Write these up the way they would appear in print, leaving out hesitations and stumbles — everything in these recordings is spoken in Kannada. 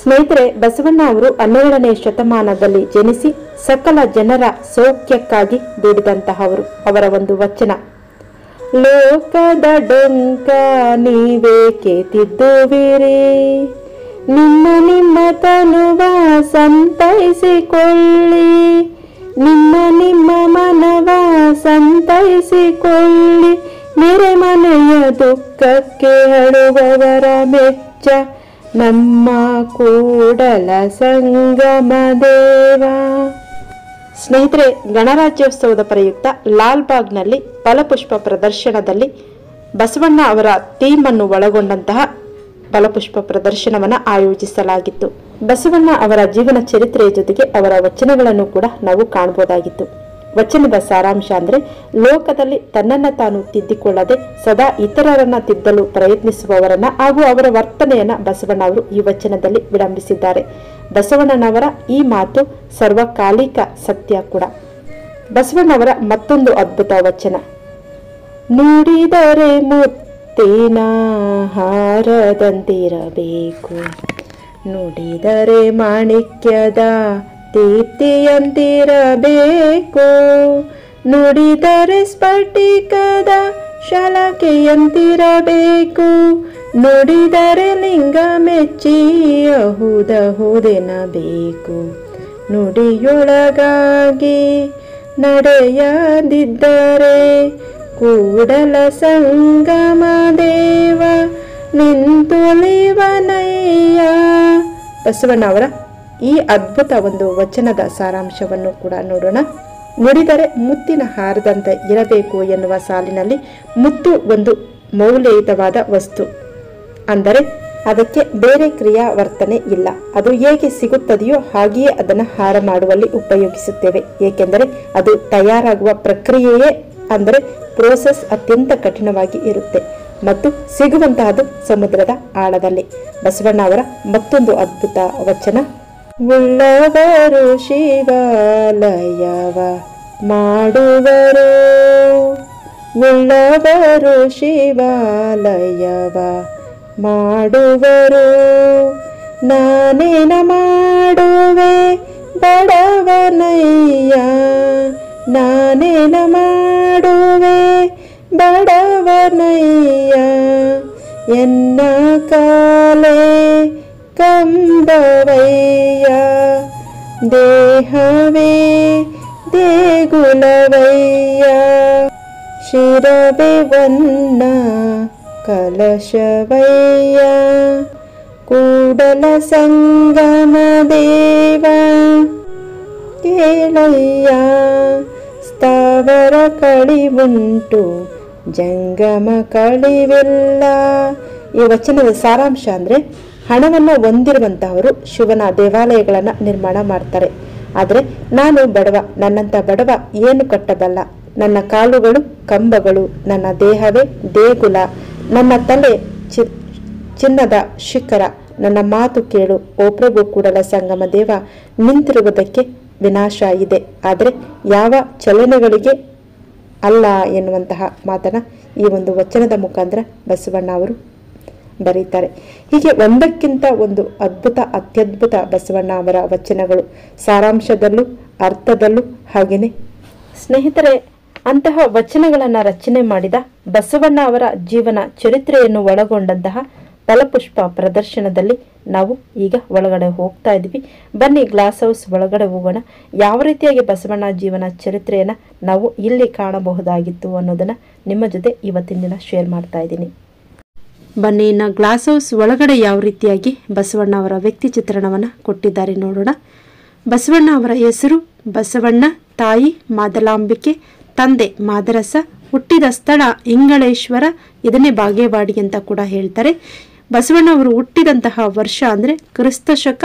ಸ್ನೇಹಿತರೆ, ಬಸವಣ್ಣ ಅವರು 12ನೇ ಶತಮಾನದಲ್ಲಿ ಜನಿಸಿ ಸಕಲ ಜನರ ಸೌಖ್ಯಕ್ಕಾಗಿ ದುಡಿದಂತಹವರು. ಅವರ ಒಂದು ವಚನ, ಲೋಕದ ಡೊಂಕ ನೀವೇಕೆ ತಿದ್ದುವಿರಿ, ನಿಮ್ಮ ನಿಮ್ಮ ತನುವ ಸಂತೈಸಿಕೊಳ್ಳಿ, ನಿಮ್ಮ ನಿಮ್ಮ ಮನವ ಸಂತೈಸಿಕೊಳ್ಳಿ, ನೆರೆ ಮನೆಯ ದುಃಖಕ್ಕೆ ಅಳುವವರ ಮೆಚ್ಚ ನಮ್ಮ ಕೂಡಲ ಸಂಗಮ ದೇವ. ಸ್ನೇಹಿತರೆ, ಗಣರಾಜ್ಯೋತ್ಸವದ ಪ್ರಯುಕ್ತ ಲಾಲ್ಬಾಗ್ನಲ್ಲಿ ಫಲಪುಷ್ಪ ಪ್ರದರ್ಶನದಲ್ಲಿ ಬಸವಣ್ಣ ಅವರ ಥೀಮ್ ಅನ್ನು ಒಳಗೊಂಡಂತಹ ಫಲಪುಷ್ಪ ಪ್ರದರ್ಶನವನ್ನು ಆಯೋಜಿಸಲಾಗಿತ್ತು. ಬಸವಣ್ಣ ಅವರ ಜೀವನ ಚರಿತ್ರೆಯ ಜೊತೆಗೆ ಅವರ ವಚನಗಳನ್ನು ಕೂಡ ನಾವು ಕಾಣಬಹುದಾಗಿತ್ತು. ವಚನದ ಸಾರಾಂಶ ಅಂದ್ರೆ, ಲೋಕದಲ್ಲಿ ತನ್ನನ್ನ ತಾನು ತಿದ್ದಿಕೊಳ್ಳದೆ ಸದಾ ಇತರರನ್ನ ತಿದ್ದಲು ಪ್ರಯತ್ನಿಸುವವರನ್ನ ಹಾಗೂ ಅವರ ವರ್ತನೆಯನ್ನ ಬಸವಣ್ಣ ಅವರು ಈ ವಚನದಲ್ಲಿ ವಿಡಂಬಿಸಿದ್ದಾರೆ. ಬಸವಣ್ಣನವರ ಈ ಮಾತು ಸರ್ವಕಾಲಿಕ ಸತ್ಯ ಕೂಡ. ಬಸವಣ್ಣವರ ಮತ್ತೊಂದು ಅದ್ಭುತ ವಚನ, ನುಡಿದರೆ ಮುತ್ತಿನ ಹಾರದಂತಿರಬೇಕು, ನುಡಿದರೆ ಮಾಣಿಕ್ಯದ ದೀಪ್ತಿಯಂತಿರಬೇಕು, ನುಡಿದರೆ ಸ್ಫಟಿಕದ ಶಲಾಕೆಯಂತಿರಬೇಕು, ನುಡಿದರೆ ಲಿಂಗ ಮೆಚ್ಚಿ ಅಹುದಹುದೆನಬೇಕು, ನುಡಿಯೊಳಗಾಗಿ ನಡೆಯದಿದ್ದರೆ ಕೂಡಲ ಸಂಗಮ ದೇವ ನಿಂತುಳಿವನಯ್ಯ. ಬಸವಣ್ಣ ಅವರ ಈ ಅದ್ಭುತ ಒಂದು ವಚನದ ಸಾರಾಂಶವನ್ನು ಕೂಡ ನೋಡೋಣ. ನುಡಿದರೆ ಮುತ್ತಿನ ಹಾರದಂತೆ ಇರಬೇಕು ಎನ್ನುವ ಸಾಲಿನಲ್ಲಿ ಮುತ್ತು ಒಂದು ಮೌಲ್ಯಯುತವಾದ ವಸ್ತು, ಅಂದರೆ ಅದಕ್ಕೆ ಬೇರೆ ಕ್ರಿಯಾ ವರ್ತನೆ ಇಲ್ಲ. ಅದು ಹೇಗೆ ಸಿಗುತ್ತದೆಯೋ ಹಾಗೆಯೇ ಅದನ್ನು ಹಾರ ಮಾಡುವಲ್ಲಿ ಉಪಯೋಗಿಸುತ್ತೇವೆ. ಏಕೆಂದರೆ ಅದು ತಯಾರಾಗುವ ಪ್ರಕ್ರಿಯೆಯೇ ಅಂದರೆ ಪ್ರೋಸೆಸ್ ಅತ್ಯಂತ ಕಠಿಣವಾಗಿ ಇರುತ್ತೆ ಮತ್ತು ಸಿಗುವಂತಹದ್ದು ಸಮುದ್ರದ ಆಳದಲ್ಲಿ. ಬಸವಣ್ಣ ಅವರ ಮತ್ತೊಂದು ಅದ್ಭುತ ವಚನ, ಉಳ್ಳವರು ಶಿವಾಲಯವ ಮಾಡುವರು, ಉಳ್ಳವರು ಶಿವಾಲಯವ ಮಾಡುವರು, ನಾನೇನ ಮಾಡುವೆ ಬಡವನಯ್ಯ, ನಾನೇನ ಮಾಡುವೆ ಬಡವನಯ್ಯ, ಎನ್ನ ಕಾಲೇ ಕಂಬವಯ್ಯ, ದೇಹವೇ ದೇಗುಲವಯ್ಯ, ಶಿರವೇ ವನ್ನ ಕಲಶವಯ್ಯ, ಕೂಡಲ ಸಂಗಮ ದೇವ ಕೇಳಯ್ಯ, ಸ್ಥಾವರ ಕಳಿವುಂಟು ಜಂಗಮ ಕಳಿವಿಲ್ಲ. ಈ ವಚನದ ಸಾರಾಂಶ ಅಂದ್ರೆ, ಹಣವನ್ನು ಹೊಂದಿರುವಂತಹವರು ಶಿವನ ದೇವಾಲಯಗಳನ್ನು ನಿರ್ಮಾಣ ಮಾಡ್ತಾರೆ. ಆದರೆ ನಾನು ಬಡವ, ನನ್ನಂತ ಬಡವ ಏನು ಕಟ್ಟಬಲ್ಲ, ನನ್ನ ಕಾಲುಗಳು ಕಂಬಗಳು, ನನ್ನ ದೇಹವೇ ದೇಗುಲ, ನನ್ನ ತಲೆ ಚಿನ್ನದ ಶಿಖರ, ನನ್ನ ಮಾತು ಕೇಳು ಓ ಪ್ರಭು ಕೂಡಲ ಸಂಗಮ ದೇವ, ನಿಂತಿರುವುದಕ್ಕೆ ವಿನಾಶ ಇದೆ, ಆದರೆ ಯಾವ ಚಲನೆಗಳಿಗೆ ಅಲ್ಲ ಎನ್ನುವಂತಹ ಮಾತನ್ನ ಈ ಒಂದು ವಚನದ ಮುಖಾಂತರ ಬಸವಣ್ಣ ಅವರು ಬರೀತಾರೆ. ಹೀಗೆ ಒಂದಕ್ಕಿಂತ ಒಂದು ಅದ್ಭುತ ಅತ್ಯದ್ಭುತ ಬಸವಣ್ಣ ಅವರ ವಚನಗಳು, ಸಾರಾಂಶದಲ್ಲೂ ಅರ್ಥದಲ್ಲೂ ಹಾಗೇನೆ. ಸ್ನೇಹಿತರೆ, ಅಂತಹ ವಚನಗಳನ್ನು ರಚನೆ ಮಾಡಿದ ಬಸವಣ್ಣ ಅವರ ಜೀವನ ಚರಿತ್ರೆಯನ್ನು ಒಳಗೊಂಡಂತಹ ಫಲಪುಷ್ಪ ಪ್ರದರ್ಶನದಲ್ಲಿ ನಾವು ಈಗ ಒಳಗಡೆ ಹೋಗ್ತಾ ಇದ್ವಿ. ಬನ್ನಿ ಗ್ಲಾಸ್ ಹೌಸ್ ಒಳಗಡೆ ಹೋಗೋಣ. ಯಾವ ರೀತಿಯಾಗಿ ಬಸವಣ್ಣ ಜೀವನ ಚರಿತ್ರೆಯನ್ನು ನಾವು ಇಲ್ಲಿ ಕಾಣಬಹುದಾಗಿತ್ತು ಅನ್ನೋದನ್ನ ನಿಮ್ಮ ಜೊತೆ ಇವತ್ತಿನ ದಿನ ಶೇರ್ ಮಾಡ್ತಾ ಇದ್ದೀನಿ. ಬನ್ನಿ, ಇನ್ನು ಗ್ಲಾಸ್ ಹೌಸ್ ಒಳಗಡೆ ಯಾವ ರೀತಿಯಾಗಿ ಬಸವಣ್ಣ ಅವರ ವ್ಯಕ್ತಿ ಚಿತ್ರಣವನ್ನು ಕೊಟ್ಟಿದ್ದಾರೆ ನೋಡೋಣ. ಬಸವಣ್ಣ ಅವರ ಹೆಸರು ಬಸವಣ್ಣ, ತಾಯಿ ಮಾದಲಾಂಬಿಕೆ, ತಂದೆ ಮಾದರಸ, ಹುಟ್ಟಿದ ಸ್ಥಳ ಇಂಗಳೇಶ್ವರ, ಇದನ್ನೇ ಬಾಗೇವಾಡಿ ಅಂತ ಕೂಡ ಹೇಳ್ತಾರೆ. ಬಸವಣ್ಣ ಅವರು ಹುಟ್ಟಿದಂತಹ ವರ್ಷ ಅಂದರೆ ಕ್ರಿಸ್ತಶಕ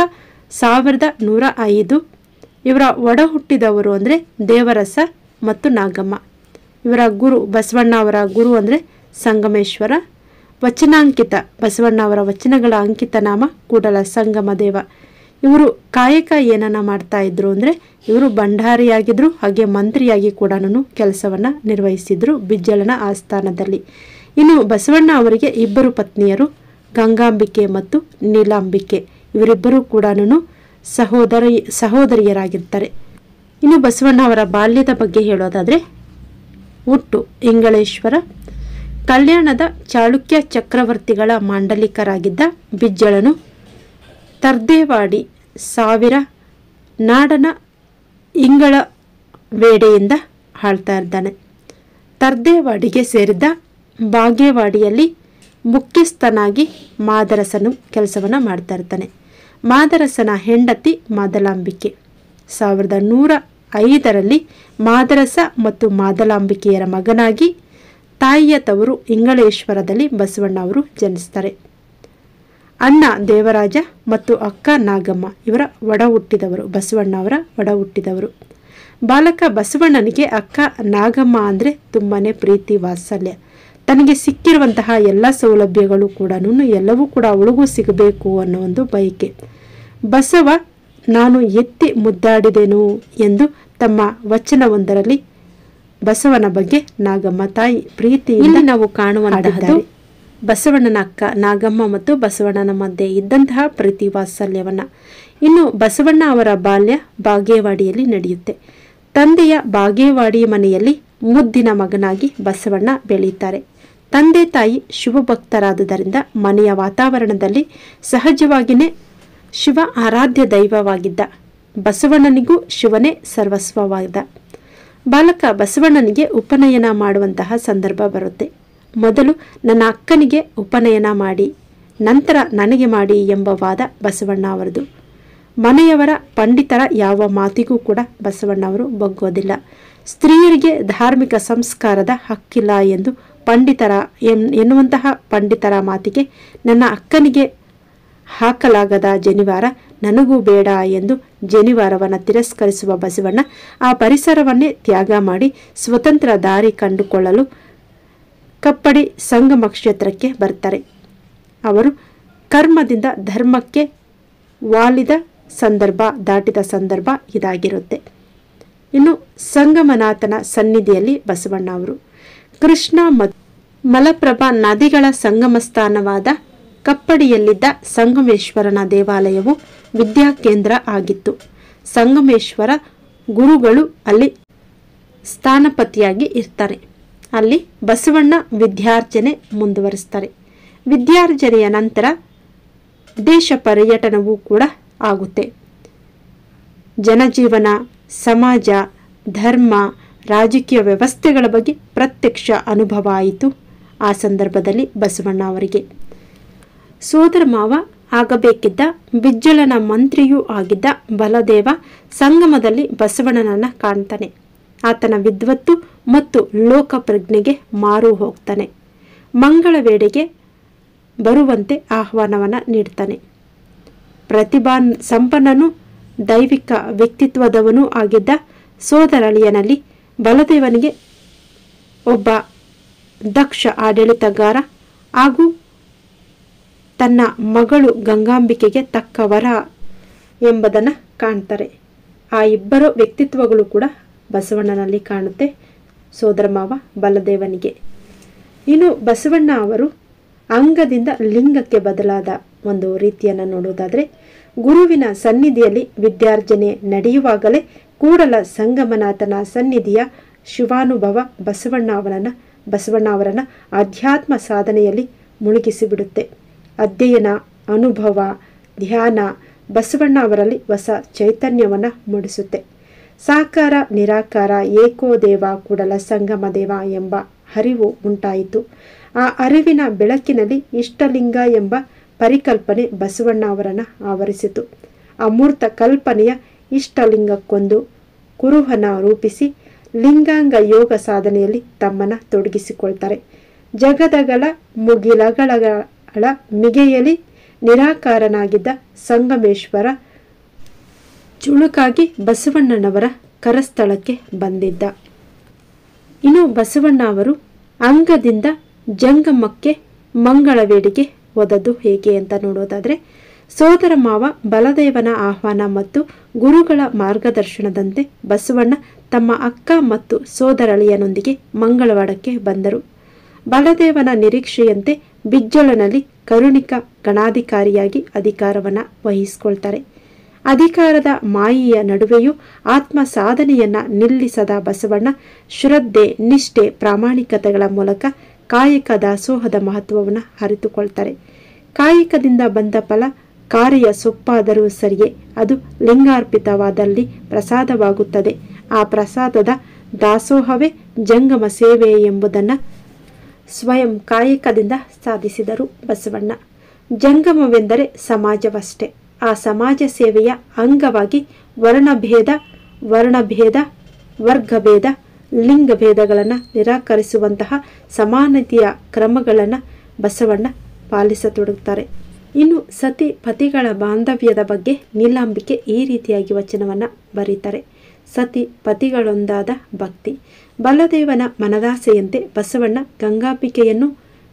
1105. ಇವರ ಒಡ ಹುಟ್ಟಿದವರು ಅಂದರೆ ದೇವರಸ ಮತ್ತು ನಾಗಮ್ಮ. ಇವರ ಗುರು ಬಸವಣ್ಣ ಅವರ ಗುರು ಅಂದರೆ ಸಂಗಮೇಶ್ವರ. ವಚನಾಂಕಿತ ಬಸವಣ್ಣ ಅವರ ವಚನಗಳ ಅಂಕಿತ ನಾಮ ಕೂಡಲ ಸಂಗಮ ದೇವ. ಇವರು ಕಾಯಕ ಏನನ್ನ ಮಾಡ್ತಾ ಇದ್ರು ಅಂದರೆ ಇವರು ಭಂಡಾರಿಯಾಗಿದ್ರು, ಹಾಗೆ ಮಂತ್ರಿಯಾಗಿ ಕೂಡ ಕೆಲಸವನ್ನ ನಿರ್ವಹಿಸಿದ್ರು ಬಿಜ್ಜಳನ ಆಸ್ಥಾನದಲ್ಲಿ. ಇನ್ನು ಬಸವಣ್ಣ ಅವರಿಗೆ ಇಬ್ಬರು ಪತ್ನಿಯರು, ಗಂಗಾಂಬಿಕೆ ಮತ್ತು ನೀಲಾಂಬಿಕೆ. ಇವರಿಬ್ಬರೂ ಕೂಡ ಸಹೋದರಿಯರಾಗಿರ್ತಾರೆ. ಇನ್ನು ಬಸವಣ್ಣ ಅವರ ಬಾಲ್ಯದ ಬಗ್ಗೆ ಹೇಳೋದಾದರೆ, ಹುಟ್ಟು ಇಂಗಳೇಶ್ವರ, ಕಲ್ಯಾಣದ ಚಾಳುಕ್ಯ ಚಕ್ರವರ್ತಿಗಳ ಮಾಂಡಲಿಕರಾಗಿದ್ದ ಬಿಜ್ಜಳನು ತರ್ದೇವಾಡಿ ಸಾವಿರ ನಾಡನ ಇಂಗಳ ವೇಡೆಯಿಂದ ಆಳ್ತಾ ಇದ್ದಾನೆ. ತರ್ದೇವಾಡಿಗೆ ಸೇರಿದ್ದ ಬಾಗೇವಾಡಿಯಲ್ಲಿ ಮುಖ್ಯಸ್ಥನಾಗಿ ಮಾದರಸನು ಕೆಲಸವನ್ನು ಮಾಡ್ತಾ ಇರ್ತಾನೆ. ಮಾದರಸನ ಹೆಂಡತಿ ಮಾದಲಾಂಬಿಕೆ. 1105ರಲ್ಲಿ ಮಾದರಸ ಮತ್ತು ಮಾದಲಾಂಬಿಕೆಯರ ಮಗನಾಗಿ ತಾಯಿಯ ತವರು ಇಂಗಳೇಶ್ವರದಲ್ಲಿ ಬಸವಣ್ಣ ಅವರು ಜನಿಸ್ತಾರೆ. ಅಣ್ಣ ದೇವರಾಜ ಮತ್ತು ಅಕ್ಕ ನಾಗಮ್ಮ ಇವರ ಒಡ ಹುಟ್ಟಿದವರು, ಬಸವಣ್ಣ ಅವರ ಒಡ ಹುಟ್ಟಿದವರು. ಬಾಲಕ ಬಸವಣ್ಣನಿಗೆ ಅಕ್ಕ ನಾಗಮ್ಮ ಅಂದರೆ ತುಂಬಾ ಪ್ರೀತಿ ವಾತ್ಸಲ್ಯ. ತನಗೆ ಸಿಕ್ಕಿರುವಂತಹ ಎಲ್ಲ ಸೌಲಭ್ಯಗಳು ಕೂಡ ಎಲ್ಲವೂ ಕೂಡ ಅವಳಿಗೂ ಸಿಗಬೇಕು ಅನ್ನೋ ಒಂದು ಬಯಕೆ. ಬಸವ ನಾನು ಎತ್ತಿ ಮುದ್ದಾಡಿದೆನು ಎಂದು ತಮ್ಮ ವಚನವೊಂದರಲ್ಲಿ ಬಸವನ ಬಗ್ಗೆ ನಾಗಮ್ಮ ತಾಯಿ ಪ್ರೀತಿಯಿಂದ ನಾವು ಕಾಣುವಂತಹದ್ದು ಬಸವಣ್ಣನ ಅಕ್ಕ ನಾಗಮ್ಮ ಮತ್ತು ಬಸವಣ್ಣನ ಮಧ್ಯೆ ಇದ್ದಂತಹ ಪ್ರೀತಿ ವಾತ್ಸಲ್ಯವನ್ನ. ಇನ್ನು ಬಸವಣ್ಣ ಅವರ ಬಾಲ್ಯ ಬಾಗೇವಾಡಿಯಲ್ಲಿ ನಡೆಯುತ್ತೆ. ತಂದೆಯ ಬಾಗೇವಾಡಿ ಮನೆಯಲ್ಲಿ ಮುದ್ದಿನ ಮಗನಾಗಿ ಬಸವಣ್ಣ ಬೆಳೆಯುತ್ತಾರೆ. ತಂದೆ ತಾಯಿ ಶಿವಭಕ್ತರಾದುದರಿಂದ ಮನೆಯ ವಾತಾವರಣದಲ್ಲಿ ಸಹಜವಾಗಿಯೇ ಶಿವ ಆರಾಧ್ಯ ದೈವವಾಗಿದ್ದ. ಬಸವಣ್ಣನಿಗೂ ಶಿವನೇ ಸರ್ವಸ್ವವಾದ. ಬಾಲಕ ಬಸವಣ್ಣನಿಗೆ ಉಪನಯನ ಮಾಡುವಂತಹ ಸಂದರ್ಭ ಬರುತ್ತೆ. ಮೊದಲು ನನ್ನ ಅಕ್ಕನಿಗೆ ಉಪನಯನ ಮಾಡಿ ನಂತರ ನನಗೆ ಮಾಡಿ ಎಂಬ ವಾದ ಬಸವಣ್ಣ ಅವರದು. ಮನೆಯವರ ಪಂಡಿತರ ಯಾವ ಮಾತಿಗೂ ಕೂಡ ಬಸವಣ್ಣವರು ಬಗ್ಗೋದಿಲ್ಲ. ಸ್ತ್ರೀಯರಿಗೆ ಧಾರ್ಮಿಕ ಸಂಸ್ಕಾರದ ಹಕ್ಕಿಲ್ಲ ಎಂದು ಎನ್ನುವಂತಹ ಪಂಡಿತರ ಮಾತಿಗೆ ನನ್ನ ಅಕ್ಕನಿಗೆ ಹಾಕಲಾಗದ ಜನಿವಾರ ನನಗೂ ಬೇಡ ಎಂದು ಜನಿವಾರವನ್ನು ತಿರಸ್ಕರಿಸುವ ಬಸವಣ್ಣ ಆ ಪರಿಸರವನ್ನೇ ತ್ಯಾಗ ಮಾಡಿ ಸ್ವತಂತ್ರ ದಾರಿ ಕಂಡುಕೊಳ್ಳಲು ಕಪ್ಪಡಿ ಸಂಗಮ ಕ್ಷೇತ್ರಕ್ಕೆ ಬರ್ತಾರೆ. ಅವರು ಕರ್ಮದಿಂದ ಧರ್ಮಕ್ಕೆ ವಾಲಿದ ಸಂದರ್ಭ ದಾಟಿದ ಸಂದರ್ಭ ಇದಾಗಿರುತ್ತೆ. ಇನ್ನು ಸಂಗಮನಾಥನ ಸನ್ನಿಧಿಯಲ್ಲಿ ಬಸವಣ್ಣ ಅವರು ಕೃಷ್ಣ ಮತ್ತು ಮಲಪ್ರಭಾ ನದಿಗಳ ಸಂಗಮ ಸ್ಥಾನವಾದ ಕಪ್ಪಡಿಯಲ್ಲಿದ್ದ ಸಂಗಮೇಶ್ವರನ ದೇವಾಲಯವು ವಿದ್ಯಾಕೇಂದ್ರ ಆಗಿತ್ತು. ಸಂಗಮೇಶ್ವರ ಗುರುಗಳು ಅಲ್ಲಿ ಸ್ಥಾನಪತಿಯಾಗಿ ಇರ್ತಾರೆ. ಅಲ್ಲಿ ಬಸವಣ್ಣ ವಿದ್ಯಾರ್ಜನೆ ಮುಂದುವರಿಸ್ತಾರೆ. ವಿದ್ಯಾರ್ಜನೆಯ ನಂತರ ದೇಶ ಪರ್ಯಟನವೂ ಕೂಡ ಆಗುತ್ತೆ. ಜನಜೀವನ, ಸಮಾಜ, ಧರ್ಮ, ರಾಜಕೀಯ ವ್ಯವಸ್ಥೆಗಳ ಬಗ್ಗೆ ಪ್ರತ್ಯಕ್ಷ ಅನುಭವ ಆಯಿತು. ಆ ಸಂದರ್ಭದಲ್ಲಿ ಬಸವಣ್ಣ ಅವರಿಗೆ ಸೋದರ ಮಾವ ಆಗಬೇಕಿದ್ದ ಬಿಜ್ಜಳನ ಮಂತ್ರಿಯೂ ಆಗಿದ್ದ ಬಲದೇವ ಸಂಗಮದಲ್ಲಿ ಬಸವಣ್ಣನನ್ನ ಕಾಣ್ತಾನೆ. ಆತನ ವಿದ್ವತ್ತು ಮತ್ತು ಲೋಕ ಪ್ರಜ್ಞೆಗೆ ಮಾರು ಹೋಗ್ತಾನೆ. ಮಂಗಳ ವೇಳೆಗೆ ಬರುವಂತೆ ಆಹ್ವಾನವನ್ನು ನೀಡ್ತಾನೆ. ಪ್ರತಿಭಾ ಸಂಪನ್ನನೂ ದೈವಿಕ ವ್ಯಕ್ತಿತ್ವದವನೂ ಆಗಿದ್ದ ಸೋದರಳಿಯನಲ್ಲಿ ಬಲದೇವನಿಗೆ ಒಬ್ಬ ದಕ್ಷ ಆಡಳಿತಗಾರ ಹಾಗೂ ತನ್ನ ಮಗಳು ಗಂಗಾಂಬಿಕೆಗೆ ತಕ್ಕ ವರ ಎಂಬುದನ್ನು ಕಾಣ್ತಾರೆ. ಆ ಇಬ್ಬರು ವ್ಯಕ್ತಿತ್ವಗಳು ಕೂಡ ಬಸವಣ್ಣನಲ್ಲಿ ಕಾಣುತ್ತೆ ಸೋದರ ಮಾವ ಬಲದೇವನಿಗೆ. ಇನ್ನು ಬಸವಣ್ಣ ಅವರು ಅಂಗದಿಂದ ಲಿಂಗಕ್ಕೆ ಬದಲಾದ ಒಂದು ರೀತಿಯನ್ನು ನೋಡುವುದಾದರೆ, ಗುರುವಿನ ಸನ್ನಿಧಿಯಲ್ಲಿ ವಿದ್ಯಾರ್ಜನೆ ನಡೆಯುವಾಗಲೇ ಕೂಡಲ ಸಂಗಮನಾಥನ ಸನ್ನಿಧಿಯ ಶಿವಾನುಭವ ಬಸವಣ್ಣ ಅವರನ್ನ ಆಧ್ಯಾತ್ಮ ಸಾಧನೆಯಲ್ಲಿ ಮುಳುಗಿಸಿಬಿಡುತ್ತೆ. ಅಧ್ಯಯನ, ಅನುಭವ, ಧ್ಯಾನ ಬಸವಣ್ಣ ಅವರಲ್ಲಿ ಹೊಸ ಚೈತನ್ಯವನ್ನು ಮೂಡಿಸುತ್ತೆ. ಸಾಕಾರ ನಿರಾಕಾರ ಏಕೋ ದೇವ ಕೂಡಲ ಸಂಗಮ ದೇವ ಎಂಬ ಅರಿವು ಉಂಟಾಯಿತು. ಆ ಅರಿವಿನ ಬೆಳಕಿನಲ್ಲಿ ಇಷ್ಟಲಿಂಗ ಎಂಬ ಪರಿಕಲ್ಪನೆ ಬಸವಣ್ಣ ಅವರನ್ನು ಆವರಿಸಿತು. ಅಮೂರ್ತ ಕಲ್ಪನೆಯ ಇಷ್ಟಲಿಂಗಕ್ಕೊಂದು ಕುರುಹನ ರೂಪಿಸಿ ಲಿಂಗಾಂಗ ಯೋಗ ಸಾಧನೆಯಲ್ಲಿ ತಮ್ಮನ್ನು ತೊಡಗಿಸಿಕೊಳ್ತಾರೆ. ಜಗದಗಲ ಮುಗಿಲಗಳ ಮಿಗೆಯಲಿ ನಿರಾಕಾರನಾಗಿದ್ದ ಸಂಗಮೇಶ್ವರ ಚುಳುಕಾಗಿ ಬಸವಣ್ಣನವರ ಕರಸ್ಥಳಕ್ಕೆ ಬಂದಿದ್ದ. ಇನ್ನು ಬಸವಣ್ಣ ಅವರು ಅಂಗದಿಂದ ಜಂಗಮಕ್ಕೆ ಮಂಗಳವೇಡಿಗೆ ಹೋದದ್ದು ಹೇಗೆ ಅಂತ ನೋಡೋದಾದರೆ, ಸೋದರ ಮಾವ ಬಲದೇವನ ಆಹ್ವಾನ ಮತ್ತು ಗುರುಗಳ ಮಾರ್ಗದರ್ಶನದಂತೆ ಬಸವಣ್ಣ ತಮ್ಮ ಅಕ್ಕ ಮತ್ತು ಸೋದರಳಿಯನೊಂದಿಗೆ ಮಂಗಳವಾಡಕ್ಕೆ ಬಂದರು. ಬಲದೇವನ ನಿರೀಕ್ಷೆಯಂತೆ ಬಿಜ್ಜಳನಲ್ಲಿ ಕರುಣಿಕ ಗಣಾಧಿಕಾರಿಯಾಗಿ ಅಧಿಕಾರವನ್ನು ವಹಿಸಿಕೊಳ್ತಾರೆ. ಅಧಿಕಾರದ ಮಾಯೆಯ ನಡುವೆಯೂ ಆತ್ಮ ಸಾಧನೆಯನ್ನ ನಿಲ್ಲಿಸದ ಬಸವಣ್ಣ ಶ್ರದ್ಧೆ, ನಿಷ್ಠೆ, ಪ್ರಾಮಾಣಿಕತೆಗಳ ಮೂಲಕ ಕಾಯಕ ದಾಸೋಹದ ಮಹತ್ವವನ್ನು ಅರಿತುಕೊಳ್ತಾರೆ. ಕಾಯಕದಿಂದ ಬಂದ ಫಲ ಕಾರ್ಯ ಸೊಪ್ಪಾದರೂ ಸರಿಯೇ, ಅದು ಲಿಂಗಾರ್ಪಿತವಾದಲ್ಲಿ ಪ್ರಸಾದವಾಗುತ್ತದೆ. ಆ ಪ್ರಸಾದದ ದಾಸೋಹವೇ ಜಂಗಮ ಸೇವೆ ಎಂಬುದನ್ನು ಸ್ವಯಂ ಕಾಯಕದಿಂದ ಸಾಧಿಸಿದರು ಬಸವಣ್ಣ. ಜಂಗಮವೆಂದರೆ ಸಮಾಜವಷ್ಟೇ. ಆ ಸಮಾಜ ಸೇವೆಯ ಅಂಗವಾಗಿ ವರ್ಣಭೇದ, ವರ್ಗಭೇದ, ಲಿಂಗಭೇದಗಳನ್ನು ನಿರಾಕರಿಸುವಂತಹ ಸಮಾನತೆಯ ಕ್ರಮಗಳನ್ನು ಬಸವಣ್ಣ ಪಾಲಿಸತೊಡಗುತ್ತಾರೆ. ಇನ್ನು ಸತಿ ಪತಿಗಳ ಬಾಂಧವ್ಯದ ಬಗ್ಗೆ ನೀಲಾಂಬಿಕೆ ಈ ರೀತಿಯಾಗಿ ವಚನವನ್ನು ಬರೀತಾರೆ. ಸತಿ ಪತಿಗಳೊಂದಾದ ಭಕ್ತಿ. ಬಲದೇವನ ಮನದಾಸೆಯಂತೆ ಬಸವಣ್ಣ ಗಂಗಾಂಬಿಕೆಯನ್ನು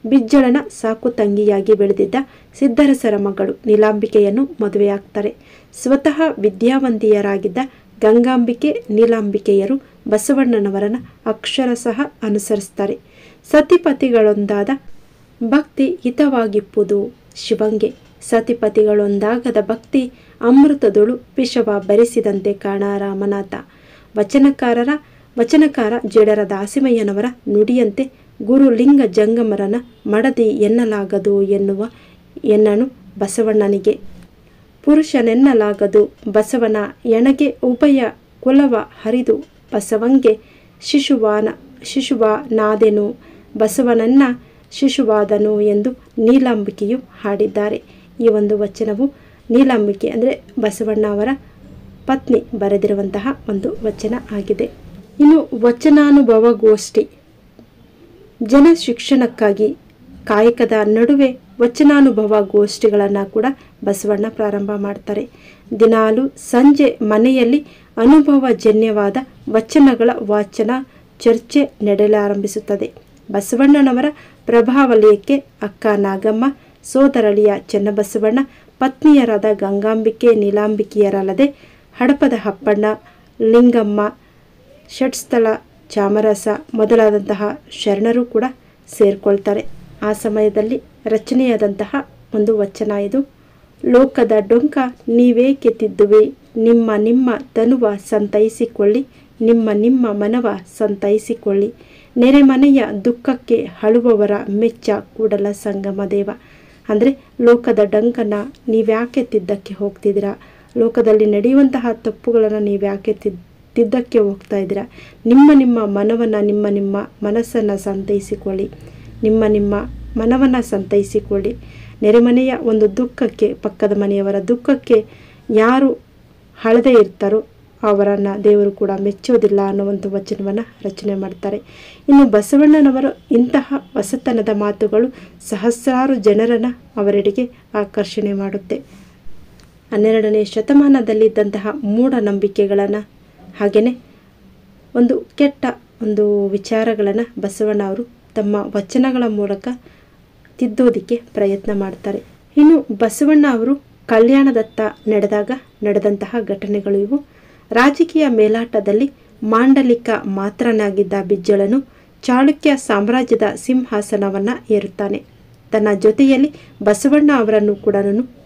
ಬಿಜ್ಜಳನ ಸಾಕು ತಂಗಿಯಾಗಿ ಬೆಳೆದಿದ್ದ ಸಿದ್ಧರಸರ ಮಗಳು ನೀಲಾಂಬಿಕೆಯನ್ನು ಮದುವೆಯಾಗ್ತಾರೆ. ಸ್ವತಃ ವಿದ್ಯಾವಂತಿಯರಾಗಿದ್ದ ಗಂಗಾಂಬಿಕೆ, ನೀಲಾಂಬಿಕೆಯರು ಬಸವಣ್ಣನವರನ್ನು ಅಕ್ಷರಶಃ ಅನುಸರಿಸ್ತಾರೆ. ಸತಿಪತಿಗಳೊಂದಾದ ಭಕ್ತಿ ಹಿತವಾಗಿಪ್ಪುದು ಶಿವಂಗೆ. ಸತಿಪತಿಗಳೊಂದಾಗದ ಭಕ್ತಿ ಅಮೃತದೊಳು ವಿಷವ ಬೆರೆಸಿದಂತೆ ಕಾಣ ರಾಮನಾಥ. ವಚನಕಾರ ಜೇಡರ ದಾಸಿಮಯ್ಯನವರ ನುಡಿಯಂತೆ ಗುರು ಲಿಂಗ ಜಂಗಮರನ ಮಡದಿ ಎನ್ನಲಾಗದು ಎನ್ನನು ಬಸವಣ್ಣನಿಗೆ. ಪುರುಷನೆನ್ನಲಾಗದು ಬಸವನ ಎಣಗೆ ಉಭಯ ಕುಲವ ಹರಿದು ಬಸವಂಗೆ ಶಿಶುವನಾದೆನು ಬಸವನನ್ನ ಶಿಶುವಾದನು ಎಂದು ನೀಲಾಂಬಿಕೆಯು ಹಾಡಿದ್ದಾರೆ. ಈ ಒಂದು ವಚನವು ನೀಲಾಂಬಿಕೆ ಅಂದರೆ ಬಸವಣ್ಣ ಅವರ ಪತ್ನಿ ಬರೆದಿರುವಂತಹ ಒಂದು ವಚನ ಆಗಿದೆ. ಇನ್ನು ವಚನಾನುಭವಗೋಷ್ಠಿ. ಜನ ಶಿಕ್ಷಣಕ್ಕಾಗಿ ಕಾಯಕದ ನಡುವೆ ವಚನಾನುಭವ ಗೋಷ್ಠಿಗಳನ್ನು ಕೂಡ ಬಸವಣ್ಣ ಪ್ರಾರಂಭ ಮಾಡ್ತಾರೆ. ದಿನಾಲು ಸಂಜೆ ಮನೆಯಲ್ಲಿ ಅನುಭವಜನ್ಯವಾದ ವಚನಗಳ ವಾಚನ, ಚರ್ಚೆ ನಡೆಯಲಾರಂಭಿಸುತ್ತದೆ. ಬಸವಣ್ಣನವರ ಪ್ರಭಾವಲಯಕ್ಕೆ ಅಕ್ಕ ನಾಗಮ್ಮ, ಸೋದರಳಿಯ ಚನ್ನಬಸವಣ್ಣ, ಪತ್ನಿಯರಾದ ಗಂಗಾಂಬಿಕೆ, ನೀಲಾಂಬಿಕೆಯರಲ್ಲದೆ ಹಡಪದ ಅಪ್ಪಣ್ಣ, ಲಿಂಗಮ್ಮ, ಷಟ್ಸ್ಥಳ ಚಾಮರಸ ಮೊದಲಾದಂತಹ ಶರಣರು ಕೂಡ ಸೇರಿಕೊಳ್ತಾರೆ. ಆ ಸಮಯದಲ್ಲಿ ರಚನೆಯಾದಂತಹ ಒಂದು ವಚನ ಇದು. ಲೋಕದ ಡೊಂಕ ನೀವೇಕೆ ತಿದ್ದುವೆ, ನಿಮ್ಮ ತನುವ ಸಂತೈಸಿಕೊಳ್ಳಿ, ನಿಮ್ಮ ಮನವ ಸಂತೈಸಿಕೊಳ್ಳಿ, ನೆರೆಮನೆಯ ದುಃಖಕ್ಕೆ ಅಳುವವರ ಮೆಚ್ಚ ಕೂಡಲ ಸಂಗಮ ದೇವ. ಅಂದರೆ ಲೋಕದ ಡಂಕನ್ನು ನೀವ್ಯಾಕೆ ತಿದ್ದಕ್ಕೆ ಹೋಗ್ತಿದ್ದೀರಾ, ಲೋಕದಲ್ಲಿ ನಡೆಯುವಂತಹ ತಪ್ಪುಗಳನ್ನು ನೀವ್ಯಾಕೆ ತಿದ್ದಕ್ಕೆ ಹೋಗ್ತಾ ಇದ್ದೀರಾ, ನಿಮ್ಮ ಮನವನ್ನು ನಿಮ್ಮ ಮನಸ್ಸನ್ನು ಸಂತೈಸಿಕೊಳ್ಳಿ, ನಿಮ್ಮ ಮನವನ್ನು ಸಂತೈಸಿಕೊಳ್ಳಿ. ನೆರೆಮನೆಯ ಒಂದು ದುಃಖಕ್ಕೆ, ಪಕ್ಕದ ಮನೆಯವರ ದುಃಖಕ್ಕೆ ಯಾರು ಹಳದೇ ಇರ್ತಾರೋ ಅವರನ್ನು ದೇವರು ಕೂಡ ಮೆಚ್ಚೋದಿಲ್ಲ ಅನ್ನುವಂಥ ವಚನವನ್ನು ರಚನೆ ಮಾಡ್ತಾರೆ. ಇನ್ನು ಬಸವಣ್ಣನವರು ಇಂತಹ ಹೊಸತನದ ಮಾತುಗಳು ಸಹಸ್ರಾರು ಜನರನ್ನು ಅವರೆಡೆಗೆ ಆಕರ್ಷಣೆ ಮಾಡುತ್ತೆ. 12ನೇ ಶತಮಾನದಲ್ಲಿದ್ದಂತಹ ಮೂಢನಂಬಿಕೆಗಳನ್ನು ಹಾಗೆಯೇ ಒಂದು ಕೆಟ್ಟ ಒಂದು ವಿಚಾರಗಳನ್ನು ಬಸವಣ್ಣ ಅವರು ತಮ್ಮ ವಚನಗಳ ಮೂಲಕ ತಿದ್ದೋದಕ್ಕೆ ಪ್ರಯತ್ನ ಮಾಡ್ತಾರೆ. ಇನ್ನು ಬಸವಣ್ಣ ಅವರು ಕಲ್ಯಾಣದತ್ತ ನಡೆದಂತಹ ಘಟನೆಗಳು ಇವು. ರಾಜಕೀಯ ಮೇಲಾಟದಲ್ಲಿ ಮಾಂಡಲಿಕ ಮಾತ್ರನಾಗಿದ್ದ ಬಿಜ್ಜಳನು ಚಾಳುಕ್ಯ ಸಾಮ್ರಾಜ್ಯದ ಸಿಂಹಾಸನವನ್ನು ಏರುತ್ತಾನೆ. ತನ್ನ ಜೊತೆಯಲ್ಲಿ ಬಸವಣ್ಣ ಅವರನ್ನು ಕೂಡ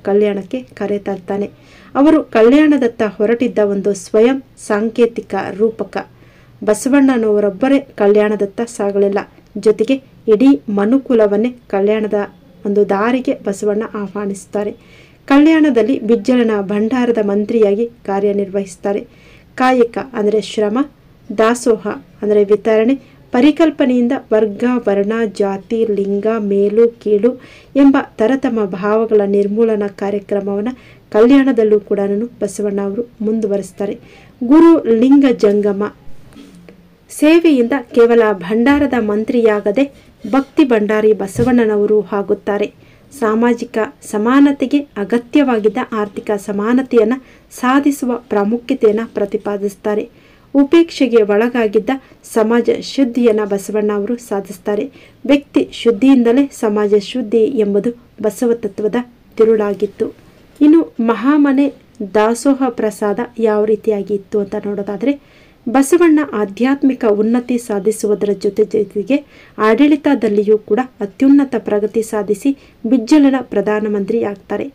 ಕಲ್ಯಾಣಕ್ಕೆ ಕರೆತರ್ತಾನೆ. ಅವರು ಕಲ್ಯಾಣದತ್ತ ಹೊರಟಿದ್ದ ಒಂದು ಸ್ವಯಂ ಸಾಂಕೇತಿಕ ರೂಪಕ. ಬಸವಣ್ಣನವರೊಬ್ಬರೇ ಕಲ್ಯಾಣದತ್ತ ಸಾಗಲಿಲ್ಲ, ಜೊತೆಗೆ ಇಡೀ ಮನುಕುಲವನ್ನೇ ಕಲ್ಯಾಣದ ಒಂದು ದಾರಿಗೆ ಬಸವಣ್ಣ ಆಹ್ವಾನಿಸುತ್ತಾರೆ. ಕಲ್ಯಾಣದಲ್ಲಿ ಬಿಜ್ಜಳನ ಭಂಡಾರದ ಮಂತ್ರಿಯಾಗಿ ಕಾರ್ಯನಿರ್ವಹಿಸ್ತಾರೆ. ಕಾಯಕ ಅಂದರೆ ಶ್ರಮ, ದಾಸೋಹ ಅಂದರೆ ವಿತರಣೆ, ಪರಿಕಲ್ಪನೆಯಿಂದ ವರ್ಗ, ವರ್ಣ, ಜಾತಿ, ಲಿಂಗ, ಮೇಲು ಕೀಳು ಎಂಬ ತರತಮ ಭಾವಗಳ ನಿರ್ಮೂಲನಾ ಕಾರ್ಯಕ್ರಮವನ್ನು ಕಲ್ಯಾಣದಲ್ಲೂ ಕೂಡ ಬಸವಣ್ಣ ಅವರು ಮುಂದುವರಿಸ್ತಾರೆ. ಗುರು ಲಿಂಗ ಜಂಗಮ ಸೇವೆಯಿಂದ ಕೇವಲ ಭಂಡಾರದ ಮಂತ್ರಿಯಾಗದೆ ಭಕ್ತಿ ಭಂಡಾರಿ ಬಸವಣ್ಣನವರು ಆಗುತ್ತಾರೆ. ಸಾಮಾಜಿಕ ಸಮಾನತೆಗೆ ಅಗತ್ಯವಾಗಿದ್ದ ಆರ್ಥಿಕ ಸಮಾನತೆಯನ್ನು ಸಾಧಿಸುವ ಪ್ರಾಮುಖ್ಯತೆಯನ್ನು ಪ್ರತಿಪಾದಿಸ್ತಾರೆ. ಉಪೇಕ್ಷೆಗೆ ಒಳಗಾಗಿದ್ದ ಸಮಾಜ ಶುದ್ಧಿಯನ್ನು ಬಸವಣ್ಣ ಅವರು ಸಾಧಿಸ್ತಾರೆ. ವ್ಯಕ್ತಿ ಶುದ್ಧಿಯಿಂದಲೇ ಸಮಾಜ ಶುದ್ಧಿ ಎಂಬುದು ಬಸವ ತತ್ವದ ತಿರುಳಾಗಿತ್ತು. ಇನ್ನು ಮಹಾಮನೆ ದಾಸೋಹ ಪ್ರಸಾದ ಯಾವ ರೀತಿಯಾಗಿ ಇತ್ತು ಅಂತ ನೋಡೋದಾದರೆ, ಬಸವಣ್ಣ ಆಧ್ಯಾತ್ಮಿಕ ಉನ್ನತಿ ಸಾಧಿಸುವುದರ ಜೊತೆಗೆ ಆಡಳಿತದಲ್ಲಿಯೂ ಕೂಡ ಅತ್ಯುನ್ನತ ಪ್ರಗತಿ ಸಾಧಿಸಿ ಬಿಜ್ಜಳನ ಪ್ರಧಾನಮಂತ್ರಿ ಆಗ್ತಾರೆ.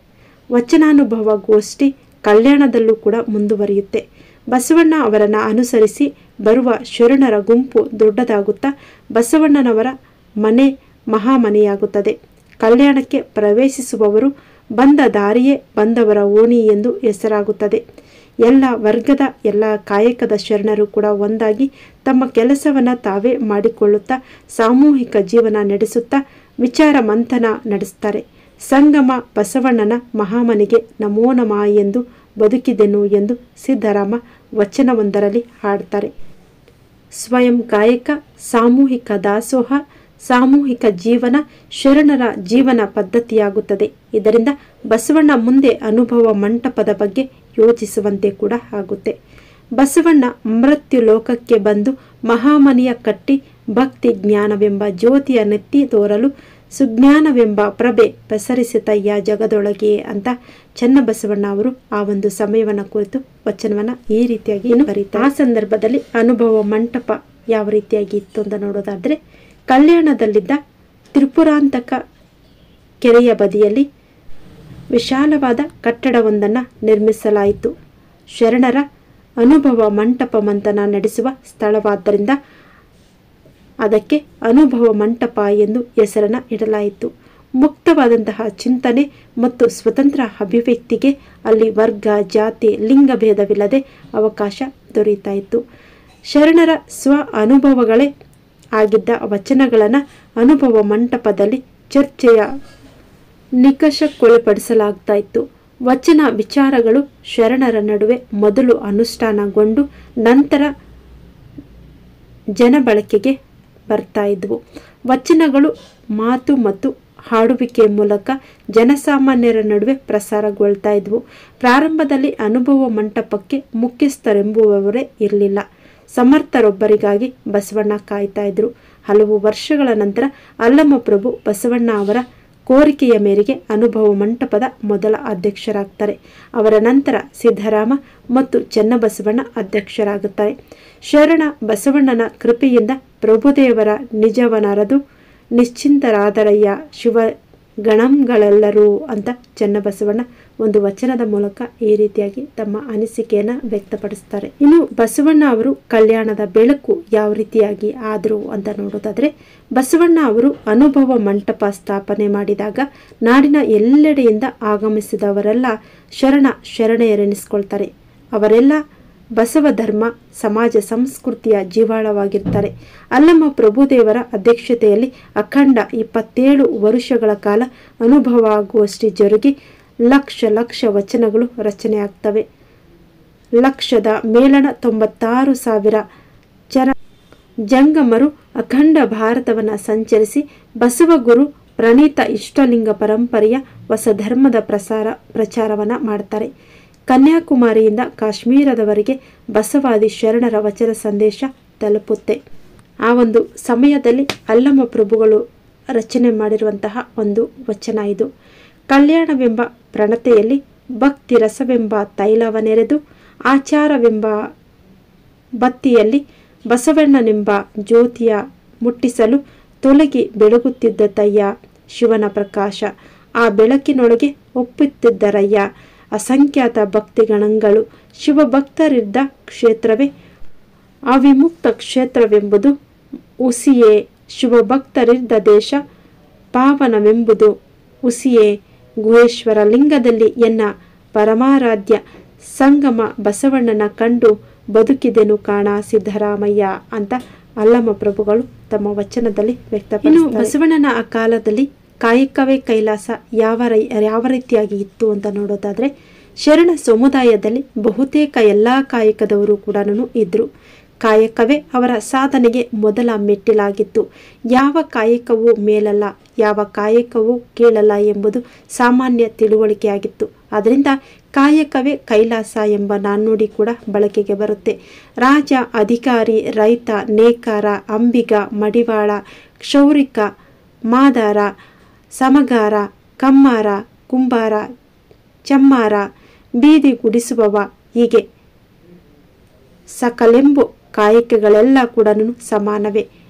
ವಚನಾನುಭವ ಗೋಷ್ಠಿ ಕಲ್ಯಾಣದಲ್ಲೂ ಕೂಡ ಮುಂದುವರಿಯುತ್ತೆ. ಬಸವಣ್ಣ ಅವರನ್ನು ಅನುಸರಿಸಿ ಬರುವ ಶರಣರ ಗುಂಪು ದೊಡ್ಡದಾಗುತ್ತಾ ಬಸವಣ್ಣನವರ ಮನೆ ಮಹಾಮನೆಯಾಗುತ್ತದೆ. ಕಲ್ಯಾಣಕ್ಕೆ ಪ್ರವೇಶಿಸುವವರು ಬಂದ ದಾರಿಯೇ ಬಂದವರ ಓಣಿ ಎಂದು ಹೆಸರಾಗುತ್ತದೆ. ಎಲ್ಲ ವರ್ಗದ ಎಲ್ಲ ಕಾಯಕದ ಶರಣರು ಕೂಡ ಒಂದಾಗಿ ತಮ್ಮ ಕೆಲಸವನ್ನು ತಾವೇ ಮಾಡಿಕೊಳ್ಳುತ್ತಾ ಸಾಮೂಹಿಕ ಜೀವನ ನಡೆಸುತ್ತಾ ವಿಚಾರ ಮಂಥನ ನಡೆಸ್ತಾರೆ. ಸಂಗಮ ಬಸವಣ್ಣನ ಮಹಾಮನೆಗೆ ನಮೋ ನಮಃ ಎಂದು ಬದುಕಿದೆನು ಎಂದು ಸಿದ್ದರಾಮ ವಚನವೊಂದರಲ್ಲಿ ಹಾಡ್ತಾರೆ. ಸ್ವಯಂ ಕಾಯಕ, ಸಾಮೂಹಿಕ ದಾಸೋಹ, ಸಾಮೂಹಿಕ ಜೀವನ ಶರಣರ ಜೀವನ ಪದ್ಧತಿಯಾಗುತ್ತದೆ. ಇದರಿಂದ ಬಸವಣ್ಣ ಮುಂದೆ ಅನುಭವ ಮಂಟಪದ ಬಗ್ಗೆ ಯೋಚಿಸುವಂತೆ ಕೂಡ ಆಗುತ್ತೆ. ಬಸವಣ್ಣ ಮೃತ್ಯು ಲೋಕಕ್ಕೆ ಬಂದು ಮಹಾಮನೆಯ ಕಟ್ಟಿ ಭಕ್ತಿ ಜ್ಞಾನವೆಂಬ ಜ್ಯೋತಿಯ ನೆತ್ತಿ ತೋರಲು ಸುಜ್ಞಾನವೆಂಬ ಪ್ರಭೆ ಪಸರಿಸಿತಯ್ಯ ಜಗದೊಳಗೆ ಅಂತ ಚನ್ನಬಸವಣ್ಣ ಅವರು ಆ ಒಂದು ಸಮಯವನ್ನು ಕುರಿತು ವಚನವನ್ನ ಈ ರೀತಿಯಾಗಿ ಬರೀತಾರೆ. ಆ ಸಂದರ್ಭದಲ್ಲಿ ಅನುಭವ ಮಂಟಪ ಯಾವ ರೀತಿಯಾಗಿ ಇತ್ತು ಅಂತ ನೋಡೋದಾದ್ರೆ, ಕಲ್ಯಾಣದಲ್ಲಿದ್ದ ತ್ರಿಪುರಾಂತಕ ಕೆರೆಯ ಬದಿಯಲ್ಲಿ ವಿಶಾಲವಾದ ಕಟ್ಟಡವೊಂದನ್ನು ನಿರ್ಮಿಸಲಾಯಿತು. ಶರಣರ ಅನುಭವ ಮಂಟಪ ಮಂಥನ ನಡೆಸುವ ಸ್ಥಳವಾದ್ದರಿಂದ ಅದಕ್ಕೆ ಅನುಭವ ಮಂಟಪ ಎಂದು ಹೆಸರನ್ನು ಇಡಲಾಯಿತು. ಮುಕ್ತವಾದಂತಹ ಚಿಂತನೆ ಮತ್ತು ಸ್ವತಂತ್ರ ಅಭಿವ್ಯಕ್ತಿಗೆ ಅಲ್ಲಿ ವರ್ಗ, ಜಾತಿ, ಲಿಂಗ ಭೇದವಿಲ್ಲದೆ ಅವಕಾಶ ದೊರೆಯುತ್ತಾ ಇತ್ತು. ಶರಣರ ಸ್ವ ಅನುಭವಗಳೇ ಆಗಿದ್ದ ವಚನಗಳನ್ನು ಅನುಭವ ಮಂಟಪದಲ್ಲಿ ಚರ್ಚೆಯ ನಿಕಷಕ್ಕೊಳಪಡಿಸಲಾಗ್ತಾ ಇತ್ತು. ವಚನ ವಿಚಾರಗಳು ಶರಣರ ನಡುವೆ ಮೊದಲು ಅನುಷ್ಠಾನಗೊಂಡು ನಂತರ ಜನಬಳಕೆಗೆ ಬರ್ತಾ ಇದ್ವು. ವಚನಗಳು ಮಾತು ಮತ್ತು ಹಾಡುವಿಕೆ ಮೂಲಕ ಜನಸಾಮಾನ್ಯರ ನಡುವೆ ಪ್ರಸಾರಗೊಳ್ತಾ ಇದ್ವು. ಪ್ರಾರಂಭದಲ್ಲಿ ಅನುಭವ ಮಂಟಪಕ್ಕೆ ಮುಖ್ಯಸ್ಥರೆಂಬುವವರೇ ಇರಲಿಲ್ಲ. ಸಮರ್ಥರೊಬ್ಬರಿಗಾಗಿ ಬಸವಣ್ಣ ಕಾಯ್ತಾ ಇದ್ರು. ಹಲವು ವರ್ಷಗಳ ನಂತರ ಅಲ್ಲಮಪ್ರಭು ಬಸವಣ್ಣ ಅವರ ಕೋರಿಕೆಯ ಮೇರೆಗೆ ಅನುಭವ ಮಂಟಪದ ಮೊದಲ ಅಧ್ಯಕ್ಷರಾಗ್ತಾರೆ. ಅವರ ನಂತರ ಸಿದ್ದರಾಮ ಮತ್ತು ಚನ್ನಬಸವಣ್ಣ ಅಧ್ಯಕ್ಷರಾಗುತ್ತಾರೆ. ಶರಣ ಬಸವಣ್ಣನ ಕೃಪೆಯಿಂದ ಪ್ರಭುದೇವರ ನಿಜವನರದು ನಿಶ್ಚಿಂತರಾದರಯ್ಯ ಶಿವಗಣಂಗಳೆಲ್ಲರೂ ಅಂತ ಚನ್ನಬಸವಣ್ಣ ಒಂದು ವಚನದ ಮೂಲಕ ಈ ರೀತಿಯಾಗಿ ತಮ್ಮ ಅನಿಸಿಕೆಯನ್ನು ವ್ಯಕ್ತಪಡಿಸ್ತಾರೆ. ಇನ್ನು ಬಸವಣ್ಣ ಅವರು ಕಲ್ಯಾಣದ ಬೆಳಕು ಯಾವ ರೀತಿಯಾಗಿ ಆದರು ಅಂತ ನೋಡೋದಾದ್ರೆ, ಬಸವಣ್ಣ ಅವರು ಅನುಭವ ಮಂಟಪ ಸ್ಥಾಪನೆ ಮಾಡಿದಾಗ ನಾಡಿನ ಎಲ್ಲೆಡೆಯಿಂದ ಆಗಮಿಸಿದವರೆಲ್ಲ ಶರಣೆಯರೆನಿಸ್ಕೊಳ್ತಾರೆ. ಅವರೆಲ್ಲ ಬಸವ ಧರ್ಮ ಸಮಾಜ ಸಂಸ್ಕೃತಿಯ ಜೀವಾಳವಾಗಿರ್ತಾರೆ. ಅಲ್ಲಮ್ಮ ಪ್ರಭುದೇವರ ಅಧ್ಯಕ್ಷತೆಯಲ್ಲಿ ಅಖಂಡ 27 ವರುಷಗಳ ಕಾಲ ಅನುಭವ ಗೋಷ್ಠಿ ಜರುಗಿ ಲಕ್ಷ ವಚನಗಳು ರಚನೆಯಾಗ್ತವೆ. ಲಕ್ಷದ ಮೇಲಣ 96,000 ಜಂಗಮರು ಅಖಂಡ ಭಾರತವನ್ನು ಸಂಚರಿಸಿ ಬಸವಗುರು ಪ್ರಣೀತ ಇಷ್ಟಲಿಂಗ ಪರಂಪರೆಯ ಹೊಸ ಧರ್ಮದ ಪ್ರಚಾರವನ್ನು ಮಾಡ್ತಾರೆ. ಕನ್ಯಾಕುಮಾರಿಯಿಂದ ಕಾಶ್ಮೀರದವರೆಗೆ ಬಸವಾದಿ ಶರಣರ ವಚನ ಸಂದೇಶ ತಲುಪುತ್ತೆ. ಆ ಒಂದು ಸಮಯದಲ್ಲಿ ಅಲ್ಲಮ ಪ್ರಭುಗಳು ರಚನೆ ಮಾಡಿರುವಂತಹ ಒಂದು ವಚನ ಇದು. ಕಲ್ಯಾಣವೆಂಬ ಪ್ರಣತೆಯಲ್ಲಿ ಭಕ್ತಿ ರಸವೆಂಬ ತೈಲವನೆರೆದು ಆಚಾರವೆಂಬ ಬತ್ತಿಯಲ್ಲಿ ಬಸವಣ್ಣನೆಂಬ ಜ್ಯೋತಿಯ ಮುಟ್ಟಿಸಲು ತೊಲಗಿ ಬೆಳಗುತ್ತಿದ್ದ ತಯ್ಯ ಶಿವನ ಪ್ರಕಾಶ. ಆ ಬೆಳಕಿನೊಳಗೆ ಒಪ್ಪುತ್ತಿದ್ದರಯ್ಯ ಅಸಂಖ್ಯಾತ ಭಕ್ತಿಗಣಗಳು. ಶಿವಭಕ್ತರಿದ್ದ ಕ್ಷೇತ್ರವೇ ಅವಿಮುಕ್ತ ಕ್ಷೇತ್ರವೆಂಬುದು ಹುಸಿಯೇ. ಶಿವಭಕ್ತರಿದ್ದ ದೇಶ ಪಾವನವೆಂಬುದು ಹುಸಿಯೇ. ಗುಹೇಶ್ವರ ಲಿಂಗದಲ್ಲಿ ಎನ್ನ ಪರಮಾರಾಧ್ಯ ಸಂಗಮ ಬಸವಣ್ಣನ ಕಂಡು ಬದುಕಿದೆನು ಕಾಣ ಸಿದ್ದರಾಮಯ್ಯ ಅಂತ ಅಲ್ಲಮ ಪ್ರಭುಗಳು ತಮ್ಮ ವಚನದಲ್ಲಿ ವ್ಯಕ್ತಪಡಿಸಿದ್ದಾರೆ. ಇನ್ನು ಬಸವಣ್ಣನ ಆ ಕಾಲದಲ್ಲಿ ಕಾಯಕವೇ ಕೈಲಾಸ ಯಾವ ರೀತಿಯಾಗಿ ಇತ್ತು ಅಂತ ನೋಡೋದಾದ್ರೆ, ಶರಣ ಸಮುದಾಯದಲ್ಲಿ ಬಹುತೇಕ ಎಲ್ಲ ಕಾಯಕದವರು ಕೂಡ ಇದ್ರು. ಕಾಯಕವೇ ಅವರ ಸಾಧನೆಗೆ ಮೊದಲ ಮೆಟ್ಟಿಲಾಗಿತ್ತು. ಯಾವ ಕಾಯಕವೂ ಮೇಲಲ್ಲ, ಯಾವ ಕಾಯಕವೂ ಕೀಳಲ್ಲ ಎಂಬುದು ಸಾಮಾನ್ಯ ತಿಳುವಳಿಕೆಯಾಗಿತ್ತು. ಅದರಿಂದ ಕಾಯಕವೇ ಕೈಲಾಸ ಎಂಬ ನಾಣ್ಣುಡಿ ಕೂಡ ಬಳಕೆಗೆ ಬರುತ್ತೆ. ರಾಜ, ಅಧಿಕಾರಿ, ರೈತ, ನೇಕಾರ, ಅಂಬಿಗ, ಮಡಿವಾಳ, ಕ್ಷೌರಿಕ, ಮಾದಾರ, ಸಮಗಾರ, ಕಮ್ಮಾರ, ಕುಂಬಾರ, ಚಮ್ಮಾರ, ಬೀದಿ ಗುಡಿಸುವವ ಹೀಗೆ ಸಕಲೆಂಬು ಕಾಯಕಗಳೆಲ್ಲ ಕೂಡ ಸಮಾನವೇ.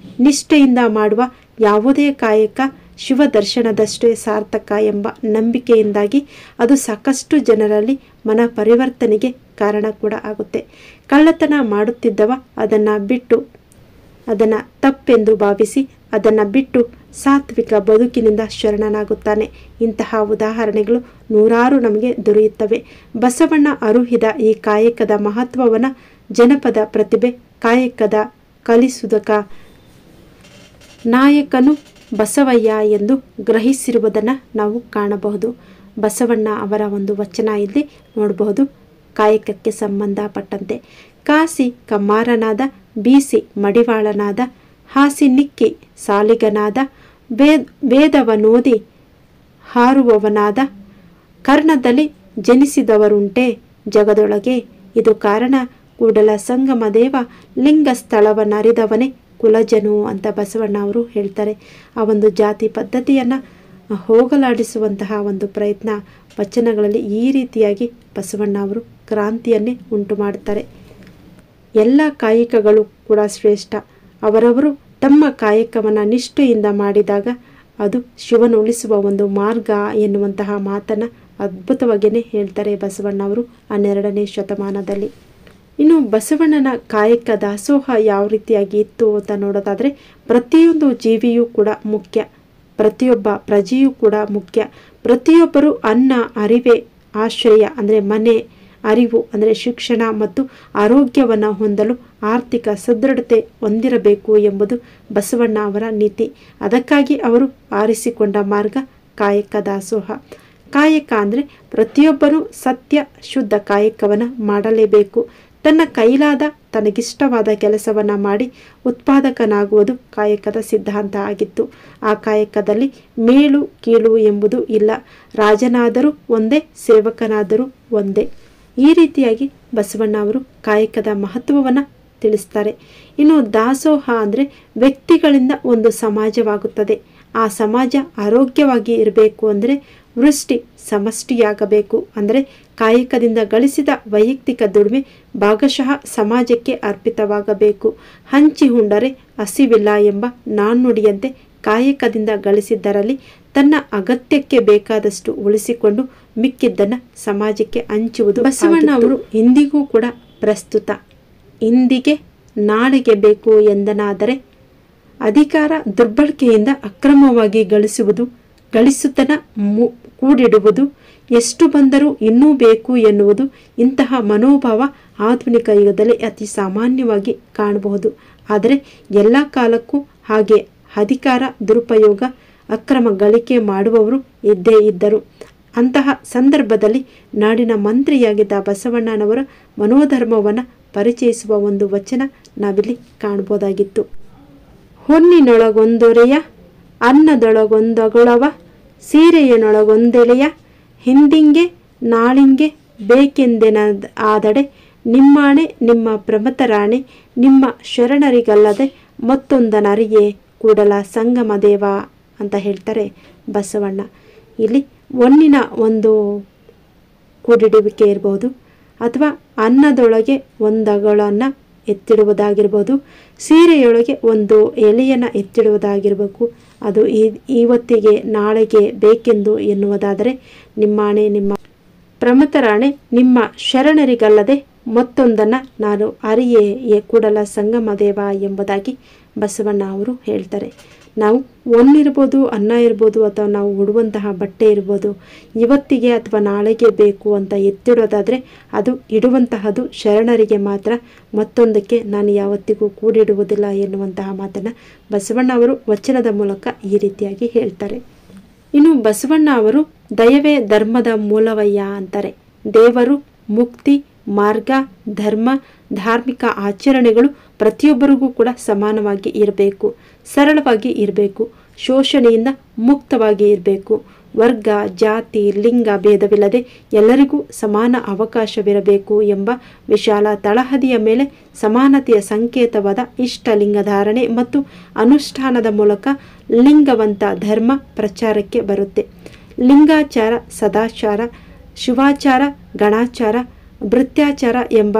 ನಿಷ್ಠೆಯಿಂದ ಮಾಡುವ ಯಾವುದೇ ಕಾಯಕ ಶಿವ ದರ್ಶನದಷ್ಟೇ ಸಾರ್ಥಕ ಎಂಬ ನಂಬಿಕೆಯಿಂದಾಗಿ ಅದು ಸಾಕಷ್ಟು ಜನರಲ್ಲಿ ಮನ ಪರಿವರ್ತನೆಗೆ ಕಾರಣ ಕೂಡ ಆಗುತ್ತೆ. ಕಳ್ಳತನ ಮಾಡುತ್ತಿದ್ದವ ಅದನ್ನು ತಪ್ಪೆಂದು ಭಾವಿಸಿ ಅದನ್ನು ಬಿಟ್ಟು ಸಾತ್ವಿಕ ಬದುಕಿನಿಂದ ಶರಣನಾಗುತ್ತಾನೆ. ಇಂತಹ ಉದಾಹರಣೆಗಳು ನೂರಾರು ನಮಗೆ ದೊರೆಯುತ್ತವೆ. ಬಸವಣ್ಣ ಅರುಹಿದ ಈ ಕಾಯಕದ ಮಹತ್ವವನ್ನು ಜನಪದ ಪ್ರತಿಭೆ ಕಾಯಕದ ಕಲಿಸುವುದಕ ನಾಯಕನು ಬಸವಯ್ಯ ಎಂದು ಗ್ರಹಿಸಿರುವುದನ್ನು ನಾವು ಕಾಣಬಹುದು. ಬಸವಣ್ಣ ಅವರ ಒಂದು ವಚನ ಇಲ್ಲಿ ನೋಡಬಹುದು. ಕಾಯಕಕ್ಕೆ ಸಂಬಂಧಪಟ್ಟಂತೆ ಕಾಸಿ ಕಮ್ಮಾರನಾದ, ಬೀಸಿ ಮಡಿವಾಳನಾದ, ಹಾಸಿ ನಿಕ್ಕಿ ಸಾಲಿಗನಾದ, ವೇದವನೋದಿ ಹಾರುವವನಾದ, ಕರ್ಣದಲ್ಲಿ ಜನಿಸಿದವರುಂಟೆ ಜಗದೊಳಗೆ, ಇದು ಕಾರಣ ಕೂಡಲ ಸಂಗಮ ದೇವ ಲಿಂಗ ಸ್ಥಳವನ್ನರಿದವನೇ ಕುಲಜನು ಅಂತ ಬಸವಣ್ಣ ಅವರು ಹೇಳ್ತಾರೆ. ಆ ಒಂದು ಜಾತಿ ಪದ್ಧತಿಯನ್ನು ಹೋಗಲಾಡಿಸುವಂತಹ ಒಂದು ಪ್ರಯತ್ನ ವಚನಗಳಲ್ಲಿ ಈ ರೀತಿಯಾಗಿ ಬಸವಣ್ಣ ಅವರು ಕ್ರಾಂತಿಯನ್ನೇ ಉಂಟು ಮಾಡುತ್ತಾರೆ. ಎಲ್ಲ ಕಾಯಕಗಳು ಕೂಡ ಶ್ರೇಷ್ಠ. ಅವರವರು ತಮ್ಮ ಕಾಯಕವನ್ನು ನಿಷ್ಠೆಯಿಂದ ಮಾಡಿದಾಗ ಅದು ಶಿವನು ಉಳಿಸುವ ಒಂದು ಮಾರ್ಗ ಎನ್ನುವಂತಹ ಮಾತನ್ನು ಅದ್ಭುತವಾಗಿಯೇ ಹೇಳ್ತಾರೆ ಬಸವಣ್ಣ ಅವರು 12ನೇ ಶತಮಾನದಲ್ಲಿ. ಇನ್ನು ಬಸವಣ್ಣನ ಕಾಯಕ ದಾಸೋಹ ಯಾವ ರೀತಿಯಾಗಿ ಇತ್ತು ಅಂತ ನೋಡೋದಾದರೆ, ಪ್ರತಿಯೊಂದು ಜೀವಿಯೂ ಕೂಡ ಮುಖ್ಯ, ಪ್ರತಿಯೊಬ್ಬ ಪ್ರಜೆಯೂ ಕೂಡ ಮುಖ್ಯ. ಪ್ರತಿಯೊಬ್ಬರು ಅನ್ನ ಅರಿವೆ ಆಶ್ರಯ ಅಂದರೆ ಮನೆ, ಅರಿವು ಅಂದರೆ ಶಿಕ್ಷಣ ಮತ್ತು ಆರೋಗ್ಯವನ್ನು ಹೊಂದಲು ಆರ್ಥಿಕ ಸದೃಢತೆ ಹೊಂದಿರಬೇಕು ಎಂಬುದು ಬಸವಣ್ಣ ಅವರ ನೀತಿ. ಅದಕ್ಕಾಗಿ ಅವರು ಆರಿಸಿಕೊಂಡ ಮಾರ್ಗ ಕಾಯಕ ದಾಸೋಹ. ಕಾಯಕ ಅಂದರೆ ಪ್ರತಿಯೊಬ್ಬರೂ ಸತ್ಯ ಶುದ್ಧ ಕಾಯಕವನ್ನು ಮಾಡಲೇಬೇಕು. ತನ್ನ ಕೈಲಾದ ತನಗಿಷ್ಟವಾದ ಕೆಲಸವನ್ನು ಮಾಡಿ ಉತ್ಪಾದಕನಾಗುವುದು ಕಾಯಕದ ಸಿದ್ಧಾಂತ ಆಗಿತ್ತು. ಆ ಕಾಯಕದಲ್ಲಿ ಮೇಲು ಕೀಳು ಎಂಬುದು ಇಲ್ಲ. ರಾಜನಾದರೂ ಒಂದೇ, ಸೇವಕನಾದರೂ ಒಂದೇ. ಈ ರೀತಿಯಾಗಿ ಬಸವಣ್ಣ ಅವರು ಕಾಯಕದ ಮಹತ್ವವನ್ನು ತಿಳಿಸ್ತಾರೆ. ಇನ್ನು ದಾಸೋಹ ಅಂದರೆ ವ್ಯಕ್ತಿಗಳಿಂದ ಒಂದು ಸಮಾಜವಾಗುತ್ತದೆ. ಆ ಸಮಾಜ ಆರೋಗ್ಯವಾಗಿ ಇರಬೇಕು ಅಂದರೆ ವೃಷ್ಟಿ ಸಮಷ್ಟಿಯಾಗಬೇಕು. ಅಂದರೆ ಕಾಯಕದಿಂದ ಗಳಿಸಿದ ವೈಯಕ್ತಿಕ ದುಡಿಮೆ ಭಾಗಶಃ ಸಮಾಜಕ್ಕೆ ಅರ್ಪಿತವಾಗಬೇಕು. ಹಂಚಿ ಉಂಡರೆ ಹಸಿವಿಲ್ಲ ಎಂಬ ನಾಣ್ಣುಡಿಯಂತೆ ಕಾಯಕದಿಂದ ಗಳಿಸಿದ್ದರಲ್ಲಿ ತನ್ನ ಅಗತ್ಯಕ್ಕೆ ಬೇಕಾದಷ್ಟು ಉಳಿಸಿಕೊಂಡು ಮಿಕ್ಕಿದ್ದನ್ನು ಸಮಾಜಕ್ಕೆ ಹಂಚುವುದು ಬಸವಣ್ಣ ಅವರು ಇಂದಿಗೂ ಕೂಡ ಪ್ರಸ್ತುತ. ಇಂದಿಗೆ ನಾಳೆಗೆ ಬೇಕು ಎಂದನಾದರೆ ಅಧಿಕಾರ ದುರ್ಬಳಕೆಯಿಂದ ಅಕ್ರಮವಾಗಿ ಗಳಿಸುವುದನ್ನು ಕೂಡಿಡುವುದು, ಎಷ್ಟು ಬಂದರೂ ಇನ್ನೂ ಬೇಕು ಎನ್ನುವುದು, ಇಂತಹ ಮನೋಭಾವ ಆಧುನಿಕ ಯುಗದಲ್ಲಿ ಅತಿ ಸಾಮಾನ್ಯವಾಗಿ ಕಾಣಬಹುದು. ಆದರೆ ಎಲ್ಲ ಕಾಲಕ್ಕೂ ಹಾಗೆ ಅಧಿಕಾರ ದುರುಪಯೋಗ ಅಕ್ರಮ ಗಳಿಕೆ ಮಾಡುವವರು ಇದ್ದೇ ಇದ್ದರು. ಅಂತಹ ಸಂದರ್ಭದಲ್ಲಿ ನಾಡಿನ ಮಂತ್ರಿಯಾಗಿದ್ದ ಬಸವಣ್ಣನವರ ಮನೋಧರ್ಮವನ್ನು ಪರಿಚಯಿಸುವ ಒಂದು ವಚನ ನಾವಿಲ್ಲಿ ಕಾಣಬಹುದಾಗಿತ್ತು. ಹೊನ್ನಿನೊಳಗೊಂದೊರೆಯ, ಅನ್ನದೊಳಗೊಂದಗೊಳವ, ಸೀರೆಯನೊಳಗೊಂದೆಳೆಯ, ಹಿಂದಿಂಗೆ ನಾಳಿಂಗೆ ಬೇಕೆಂದೆನಾದಡೆ, ನಿಮ್ಮಾಣೆ ನಿಮ್ಮ ಪ್ರಮತರಾಣೆ, ನಿಮ್ಮ ಶರಣರಿಗಲ್ಲದೆ ಮತ್ತೊಂದನರಿಯೇ ಕೂಡಲ ಸಂಗಮ ದೇವ ಅಂತ ಹೇಳ್ತಾರೆ ಬಸವಣ್ಣ. ಇಲ್ಲಿ ಹೊನ್ನಿನ ಒಂದು ಕೂಡಿಡುವಿಕೆ ಇರಬಹುದು, ಅಥವಾ ಅನ್ನದೊಳಗೆ ಒಂದಗಳನ್ನು ಎತ್ತಿಡುವುದಾಗಿರ್ಬೋದು, ಸೀರೆಯೊಳಗೆ ಒಂದು ಎಲೆಯನ್ನು ಎತ್ತಿಡುವುದಾಗಿರಬೇಕು. ಅದು ಇವತ್ತಿಗೆ ನಾಳೆಗೆ ಬೇಕೆಂದು ಎನ್ನುವುದಾದರೆ, ನಿಮ್ಮಾಣೆ ನಿಮ್ಮ ಪ್ರಮತರಾಣೆ ನಿಮ್ಮ ಶರಣರಿಗಲ್ಲದೆ ಮತ್ತೊಂದನ್ನು ನಾನು ಅರಿಯೇ ಕೂಡಲ ಸಂಗಮ ದೇವ ಎಂಬುದಾಗಿ ಬಸವಣ್ಣ ಅವರು ಹೇಳ್ತಾರೆ. ನಾವು ಹೊನ್ನಿರ್ಬೋದು, ಅನ್ನ ಇರ್ಬೋದು, ಅಥವಾ ನಾವು ಉಡುವಂತಹ ಬಟ್ಟೆ ಇರ್ಬೋದು, ಇವತ್ತಿಗೆ ಅಥವಾ ನಾಳೆಗೆ ಬೇಕು ಅಂತ ಎತ್ತಿಡೋದಾದರೆ ಅದು ಇಡುವಂತಹದ್ದು ಶರಣರಿಗೆ ಮಾತ್ರ, ಮತ್ತೊಂದಕ್ಕೆ ನಾನು ಯಾವತ್ತಿಗೂ ಕೂಡಿಡುವುದಿಲ್ಲ ಎನ್ನುವಂತಹ ಮಾತನ್ನು ಬಸವಣ್ಣ ಅವರು ವಚನದ ಮೂಲಕ ಈ ರೀತಿಯಾಗಿ ಹೇಳ್ತಾರೆ. ಇನ್ನು ಬಸವಣ್ಣ ಅವರು ದಯವೇ ಧರ್ಮದ ಮೂಲವಯ್ಯ ಅಂತಾರೆ. ದೇವರು, ಮುಕ್ತಿ, ಮಾರ್ಗ, ಧರ್ಮ, ಧಾರ್ಮಿಕ ಆಚರಣೆಗಳು ಪ್ರತಿಯೊಬ್ಬರಿಗೂ ಕೂಡ ಸಮಾನವಾಗಿ ಇರಬೇಕು, ಸರಳವಾಗಿ ಇರಬೇಕು, ಶೋಷಣೆಯಿಂದ ಮುಕ್ತವಾಗಿ ಇರಬೇಕು. ವರ್ಗ, ಜಾತಿ, ಲಿಂಗ ಭೇದವಿಲ್ಲದೆ ಎಲ್ಲರಿಗೂ ಸಮಾನ ಅವಕಾಶವಿರಬೇಕು ಎಂಬ ವಿಶಾಲ ತಳಹದಿಯ ಮೇಲೆ ಸಮಾನತೆಯ ಸಂಕೇತವಾದ ಇಷ್ಟಲಿಂಗ ಧಾರಣೆ ಮತ್ತು ಅನುಷ್ಠಾನದ ಮೂಲಕ ಲಿಂಗವಂತ ಧರ್ಮ ಪ್ರಚಾರಕ್ಕೆ ಬರುತ್ತೆ. ಲಿಂಗಾಚಾರ, ಸದಾಚಾರ, ಶಿವಾಚಾರ, ಗಣಾಚಾರ, ಭೃತ್ಯಾಚಾರ ಎಂಬ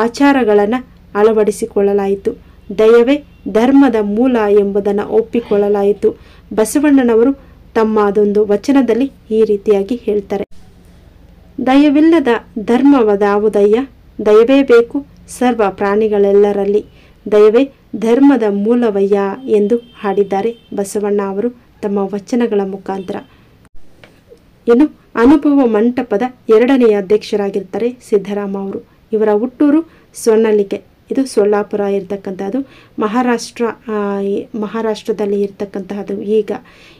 ಆಚಾರಗಳನ್ನು ಅಳವಡಿಸಿಕೊಳ್ಳಲಾಯಿತು. ದಯವೇ ಧರ್ಮದ ಮೂಲ ಎಂಬುದನ್ನು ಒಪ್ಪಿಕೊಳ್ಳಲಾಯಿತು. ಬಸವಣ್ಣನವರು ತಮ್ಮ ಅದೊಂದು ವಚನದಲ್ಲಿ ಈ ರೀತಿಯಾಗಿ ಹೇಳ್ತಾರೆ. ದಯವಿಲ್ಲದ ಧರ್ಮವದಾವುದಯ್ಯ, ದಯವೇ ಬೇಕು ಸರ್ವ ಪ್ರಾಣಿಗಳೆಲ್ಲರಲ್ಲಿ, ದಯವೇ ಧರ್ಮದ ಮೂಲವಯ್ಯ ಎಂದು ಹಾಡಿದ್ದಾರೆ ಬಸವಣ್ಣ ಅವರು ತಮ್ಮ ವಚನಗಳ ಮುಖಾಂತರ. ಇನ್ನು ಅನುಭವ ಮಂಟಪದ 2ನೇ ಅಧ್ಯಕ್ಷರಾಗಿರ್ತಾರೆ ಸಿದ್ದರಾಮ ಅವರು. ಇವರ ಹುಟ್ಟೂರು ಸೊನ್ನಲಿಗೆ, ಇದು ಸೊಲ್ಲಾಪುರ ಇರ್ತಕ್ಕಂಥದ್ದು, ಮಹಾರಾಷ್ಟ್ರದಲ್ಲಿ ಇರ್ತಕ್ಕಂತಹದ್ದು ಈಗ.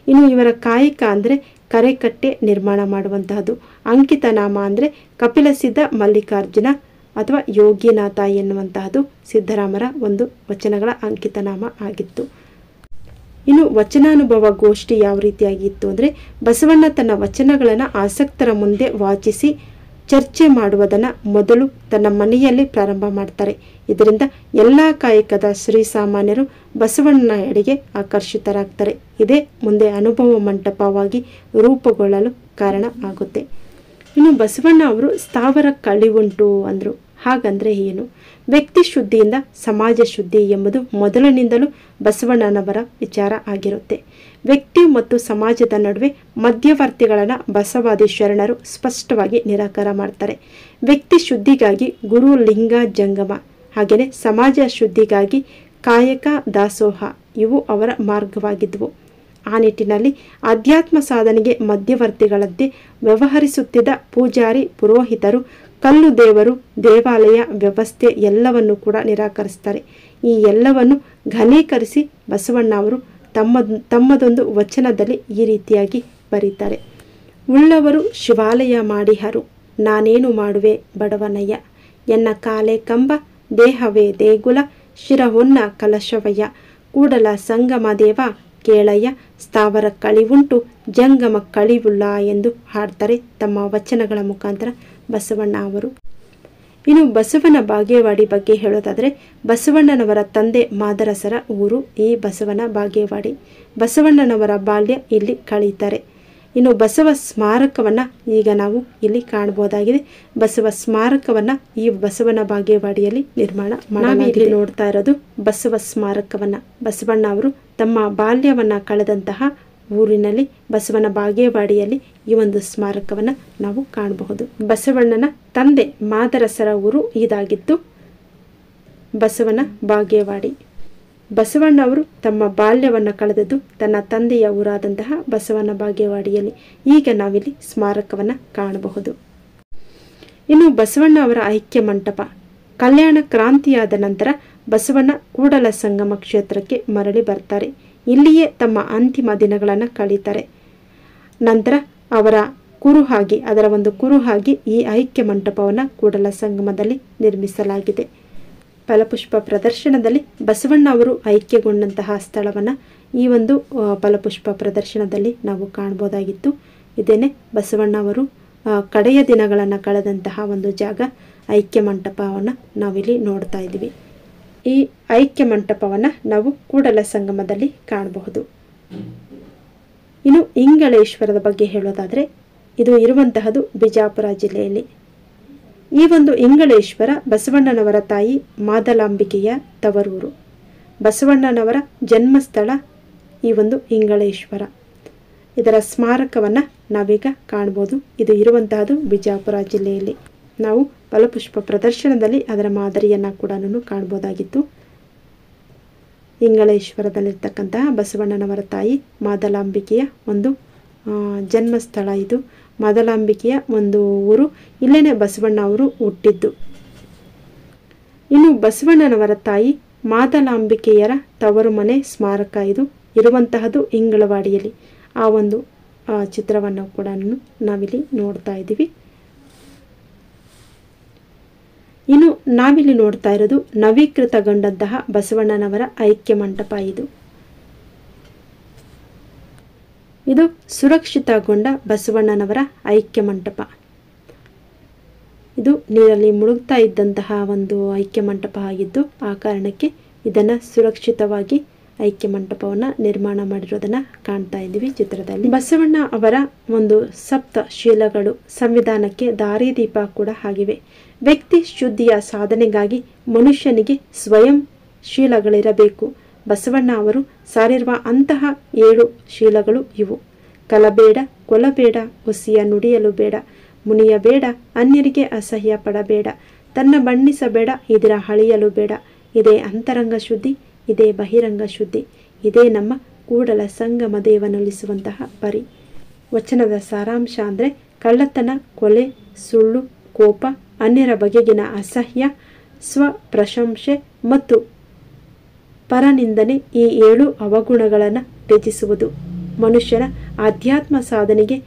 ಇನ್ನು ಇವರ ಕಾಯಕ ಅಂದರೆ ಕರೆಕಟ್ಟೆ ನಿರ್ಮಾಣ ಮಾಡುವಂತಹದ್ದು. ಅಂಕಿತ ನಾಮ ಅಂದರೆ ಕಪಿಲಸಿದ್ಧ ಮಲ್ಲಿಕಾರ್ಜುನ ಅಥವಾ ಯೋಗಿನಾಥ ಎನ್ನುವಂತಹದ್ದು ಸಿದ್ದರಾಮರ ಒಂದು ವಚನಗಳ ಅಂಕಿತ ನಾಮ ಆಗಿತ್ತು. ಇನ್ನು ವಚನಾನುಭವ ಗೋಷ್ಠಿ ಯಾವ ರೀತಿಯಾಗಿತ್ತು ಅಂದರೆ, ಬಸವಣ್ಣ ತನ್ನ ವಚನಗಳನ್ನು ಆಸಕ್ತರ ಮುಂದೆ ವಾಚಿಸಿ ಚರ್ಚೆ ಮಾಡುವುದನ್ನು ಮೊದಲು ತನ್ನ ಮನೆಯಲ್ಲಿ ಪ್ರಾರಂಭ ಮಾಡ್ತಾರೆ. ಇದರಿಂದ ಎಲ್ಲ ಕಾಯಕದ ಶ್ರೀಸಾಮಾನ್ಯರು ಬಸವಣ್ಣನ ಎಡೆಗೆ ಆಕರ್ಷಿತರಾಗ್ತಾರೆ. ಇದೇ ಮುಂದೆ ಅನುಭವ ಮಂಟಪವಾಗಿ ರೂಪುಗೊಳ್ಳಲು ಕಾರಣ ಆಗುತ್ತೆ. ಇನ್ನು ಬಸವಣ್ಣ ಅವರು ಸ್ಥಾವರ ಕಳಿವುಂಟು ಅಂದರು. ಹಾಗಂದ್ರೆ ಏನು? ವ್ಯಕ್ತಿ ಶುದ್ಧಿಯಿಂದ ಸಮಾಜ ಶುದ್ಧಿ ಎಂಬುದು ಮೊದಲಿನಿಂದಲೂ ಬಸವಣ್ಣನವರ ವಿಚಾರ ಆಗಿರುತ್ತೆ. ವ್ಯಕ್ತಿ ಮತ್ತು ಸಮಾಜದ ನಡುವೆ ಮಧ್ಯವರ್ತಿಗಳನ್ನು ಬಸವಾದಿ ಶರಣರು ಸ್ಪಷ್ಟವಾಗಿ ನಿರಾಕಾರ ಮಾಡ್ತಾರೆ. ವ್ಯಕ್ತಿ ಶುದ್ಧಿಗಾಗಿ ಗುರು ಲಿಂಗ ಜಂಗಮ, ಹಾಗೆಯೇ ಸಮಾಜ ಶುದ್ಧಿಗಾಗಿ ಕಾಯಕ ದಾಸೋಹ ಇವು ಅವರ ಮಾರ್ಗವಾಗಿದ್ದವು. ಆ ನಿಟ್ಟಿನಲ್ಲಿ ಆಧ್ಯಾತ್ಮ ಸಾಧನೆಗೆ ಮಧ್ಯವರ್ತಿಗಳಂತೆ ವ್ಯವಹರಿಸುತ್ತಿದ್ದ ಪೂಜಾರಿ ಪುರೋಹಿತರು, ಕಲ್ಲು ದೇವರು, ದೇವಾಲಯ ವ್ಯವಸ್ಥೆ ಎಲ್ಲವನ್ನು ಕೂಡ ನಿರಾಕರಿಸ್ತಾರೆ. ಈ ಎಲ್ಲವನ್ನು ಘನೀಕರಿಸಿ ಬಸವಣ್ಣ ಅವರು ತಮ್ಮದೊಂದು ವಚನದಲ್ಲಿ ಈ ರೀತಿಯಾಗಿ ಬರೀತಾರೆ. ಉಳ್ಳವರು ಶಿವಾಲಯ ಮಾಡಿಹರು, ನಾನೇನು ಮಾಡುವೆ ಬಡವನಯ್ಯ, ಎನ್ನ ಕಾಲೆ ಕಂಬ ದೇಹವೇ ದೇಗುಲ, ಶಿರಹೊನ್ನ ಕಲಶವಯ್ಯ, ಕೂಡಲ ಸಂಗಮ ದೇವ ಕೇಳಯ್ಯ, ಸ್ಥಾವರ ಕಳಿವುಂಟು ಜಂಗಮ ಕಳಿವುಲ್ಲ ಎಂದು ಹಾಡ್ತಾರೆ ತಮ್ಮ ವಚನಗಳ ಮುಖಾಂತರ ಬಸವಣ್ಣ ಅವರು. ಇನ್ನು ಬಸವನ ಬಾಗೇವಾಡಿ ಬಗ್ಗೆ ಹೇಳೋದಾದರೆ, ಬಸವಣ್ಣನವರ ತಂದೆ ಮಾದರಸರ ಊರು ಈ ಬಸವನ ಬಾಗೇವಾಡಿ. ಬಸವಣ್ಣನವರ ಬಾಲ್ಯ ಇಲ್ಲಿ ಕಳೀತಾರೆ. ಇನ್ನು ಬಸವ ಸ್ಮಾರಕವನ್ನು ಈಗ ನಾವು ಇಲ್ಲಿ ಕಾಣಬಹುದಾಗಿದೆ. ಬಸವ ಸ್ಮಾರಕವನ್ನು ಈ ಬಸವನ ಬಾಗೇವಾಡಿಯಲ್ಲಿ ನಿರ್ಮಾಣ ಮಾಡಲಾಗಿದೆ. ನೋಡ್ತಾ ಇರೋದು ಬಸವ ಸ್ಮಾರಕವನ್ನು. ಬಸವಣ್ಣ ಅವರು ತಮ್ಮ ಬಾಲ್ಯವನ್ನು ಕಳೆದಂತಹ ಊರಿನಲ್ಲಿ ಬಸವನ ಬಾಗೇವಾಡಿಯಲ್ಲಿ ಈ ಒಂದು ಸ್ಮಾರಕವನ್ನು ನಾವು ಕಾಣಬಹುದು. ಬಸವಣ್ಣನ ತಂದೆ ಮಾದರಸರ ಊರು ಇದಾಗಿತ್ತು ಬಸವನ ಬಾಗೇವಾಡಿ. ಬಸವಣ್ಣ ಅವರು ತಮ್ಮ ಬಾಲ್ಯವನ್ನು ಕಳೆದದ್ದು ತನ್ನ ತಂದೆಯ ಊರಾದಂತಹ ಬಸವನ ಬಾಗೇವಾಡಿಯಲ್ಲಿ. ಈಗ ನಾವಿಲ್ಲಿ ಸ್ಮಾರಕವನ್ನು ಕಾಣಬಹುದು. ಇನ್ನು ಬಸವಣ್ಣ ಅವರ ಐಕ್ಯ ಮಂಟಪ. ಕಲ್ಯಾಣ ಕ್ರಾಂತಿಯಾದ ನಂತರ ಬಸವಣ್ಣ ಕೂಡಲ ಸಂಗಮ ಕ್ಷೇತ್ರಕ್ಕೆ ಮರಳಿ ಬರ್ತಾರೆ. ಇಲ್ಲಿಯೇ ತಮ್ಮ ಅಂತಿಮ ದಿನಗಳನ್ನು ಕಳೀತಾರೆ. ನಂತರ ಅವರ ಕುರುಹಾಗಿ, ಅದರ ಒಂದು ಕುರುಹಾಗಿ ಈ ಐಕ್ಯ ಮಂಟಪವನ್ನು ಕೂಡಲ ಸಂಗಮದಲ್ಲಿ ನಿರ್ಮಿಸಲಾಗಿದೆ. ಫಲಪುಷ್ಪ ಪ್ರದರ್ಶನದಲ್ಲಿ ಬಸವಣ್ಣ ಅವರು ಐಕ್ಯಗೊಂಡಂತಹ ಸ್ಥಳವನ್ನು ಈ ಒಂದು ಫಲಪುಷ್ಪ ಪ್ರದರ್ಶನದಲ್ಲಿ ನಾವು ಕಾಣಬಹುದಾಗಿತ್ತು. ಇದೇನೆ ಬಸವಣ್ಣ ಅವರು ಕಡೆಯ ದಿನಗಳನ್ನು ಕಳೆದಂತಹ ಒಂದು ಜಾಗ, ಐಕ್ಯ ಮಂಟಪವನ್ನು ನಾವಿಲ್ಲಿ ನೋಡ್ತಾ ಇದ್ದೀವಿ. ಈ ಐಕ್ಯ ಮಂಟಪವನ್ನು ನಾವು ಕೂಡಲ ಸಂಗಮದಲ್ಲಿ ಕಾಣಬಹುದು. ಇನ್ನು ಇಂಗಳೇಶ್ವರದ ಬಗ್ಗೆ ಹೇಳೋದಾದರೆ, ಇದು ಇರುವಂತಹದ್ದು ಬಿಜಾಪುರ ಜಿಲ್ಲೆಯಲ್ಲಿ. ಈ ಒಂದು ಇಂಗಳೇಶ್ವರ ಬಸವಣ್ಣನವರ ತಾಯಿ ಮಾದಲಾಂಬಿಕೆಯ ತವರೂರು. ಬಸವಣ್ಣನವರ ಜನ್ಮಸ್ಥಳ ಈ ಒಂದು ಇಂಗಳೇಶ್ವರ. ಇದರ ಸ್ಮಾರಕವನ್ನು ನಾವೀಗ ಕಾಣ್ಬೋದು. ಇದು ಇರುವಂತಹದ್ದು ಬಿಜಾಪುರ ಜಿಲ್ಲೆಯಲ್ಲಿ. ನಾವು ಫಲಪುಷ್ಪ ಪ್ರದರ್ಶನದಲ್ಲಿ ಅದರ ಮಾದರಿಯನ್ನು ಕೂಡ ಕಾಣ್ಬೋದಾಗಿತ್ತು. ಇಂಗಳೇಶ್ವರದಲ್ಲಿರ್ತಕ್ಕಂತಹ ಬಸವಣ್ಣನವರ ತಾಯಿ ಮಾದಲಾಂಬಿಕೆಯ ಒಂದು ಜನ್ಮಸ್ಥಳ ಇದು. ಮಾದಲಾಂಬಿಕೆಯ ಒಂದು ಊರು. ಇಲ್ಲೇನೆ ಬಸವಣ್ಣ ಅವರು ಹುಟ್ಟಿದ್ದು. ಇನ್ನು ಬಸವಣ್ಣನವರ ತಾಯಿ ಮಾದಲಾಂಬಿಕೆಯರ ತವರು ಮನೆ ಸ್ಮಾರಕ ಇದು ಇರುವಂತಹದ್ದು ಇಂಗಳವಾಡಿಯಲ್ಲಿ. ಆ ಒಂದು ಚಿತ್ರವನ್ನು ಕೂಡ ನಾವಿಲ್ಲಿ ನೋಡ್ತಾ ಇದ್ದೀವಿ. ಇನ್ನು ನಾವಿಲ್ಲಿ ನೋಡ್ತಾ ಇರೋದು ನವೀಕೃತಗೊಂಡಂತಹ ಬಸವಣ್ಣನವರ ಐಕ್ಯ ಮಂಟಪ. ಇದು ಸುರಕ್ಷಿತಗೊಂಡ ಬಸವಣ್ಣನವರ ಐಕ್ಯ ಮಂಟಪ. ಇದು ನೀರಲ್ಲಿ ಮುಳುಗ್ತಾ ಇದ್ದಂತಹ ಒಂದು ಐಕ್ಯ ಮಂಟಪ ಆಗಿದ್ದು, ಆ ಕಾರಣಕ್ಕೆ ಇದನ್ನು ಸುರಕ್ಷಿತವಾಗಿ ಐಕ್ಯ ಮಂಟಪವನ್ನು ನಿರ್ಮಾಣ ಮಾಡಿರೋದನ್ನ ಕಾಣ್ತಾ ಇದ್ದೀವಿ ಚಿತ್ರದಲ್ಲಿ. ಬಸವಣ್ಣ ಅವರ ಒಂದು ಸಪ್ತ ಶೀಲಗಳು ಸಂವಿಧಾನಕ್ಕೆ ದಾರಿದೀಪ ಕೂಡ ಆಗಿವೆ. ವ್ಯಕ್ತಿ ಶುದ್ಧಿಯ ಸಾಧನೆಗಾಗಿ ಮನುಷ್ಯನಿಗೆ ಸ್ವಯಂ ಶೀಲಗಳಿರಬೇಕು. ಬಸವಣ್ಣ ಅವರು ಸಾರಿರುವ ಅಂತಹ 7 ಶೀಲಗಳು ಇವು: ಕಲಬೇಡ, ಕೊಲಬೇಡ, ಹುಸಿಯ ನುಡಿಯಲು ಬೇಡ, ಮುನಿಯಬೇಡ, ಅನ್ಯರಿಗೆ ಅಸಹ್ಯ ಪಡಬೇಡ, ತನ್ನ ಬಣ್ಣಿಸಬೇಡ, ಇದರ ಹಳಿಯಲು ಬೇಡ. ಇದೇ ಅಂತರಂಗ ಶುದ್ಧಿ, ಇದೇ ಬಹಿರಂಗ ಶುದ್ಧಿ, ಇದೇ ನಮ್ಮ ಕೂಡಲ ಸಂಗಮ ದೇವನೊಲಿಸುವಂತಹ ಪರಿ. ವಚನದ ಸಾರಾಂಶ ಅಂದರೆ ಕಳ್ಳತನ, ಕೊಲೆ, ಸುಳ್ಳು, ಕೋಪ, ಅನ್ಯರ ಬಗೆಗಿನ ಅಸಹ್ಯ, ಸ್ವಪ್ರಶಂಸೆ ಮತ್ತು ಪರನಿಂದನೆ ಈ 7 ಅವಗುಣಗಳನ್ನು ತ್ಯಜಿಸುವುದು ಮನುಷ್ಯನ ಆಧ್ಯಾತ್ಮ ಸಾಧನೆಗೆ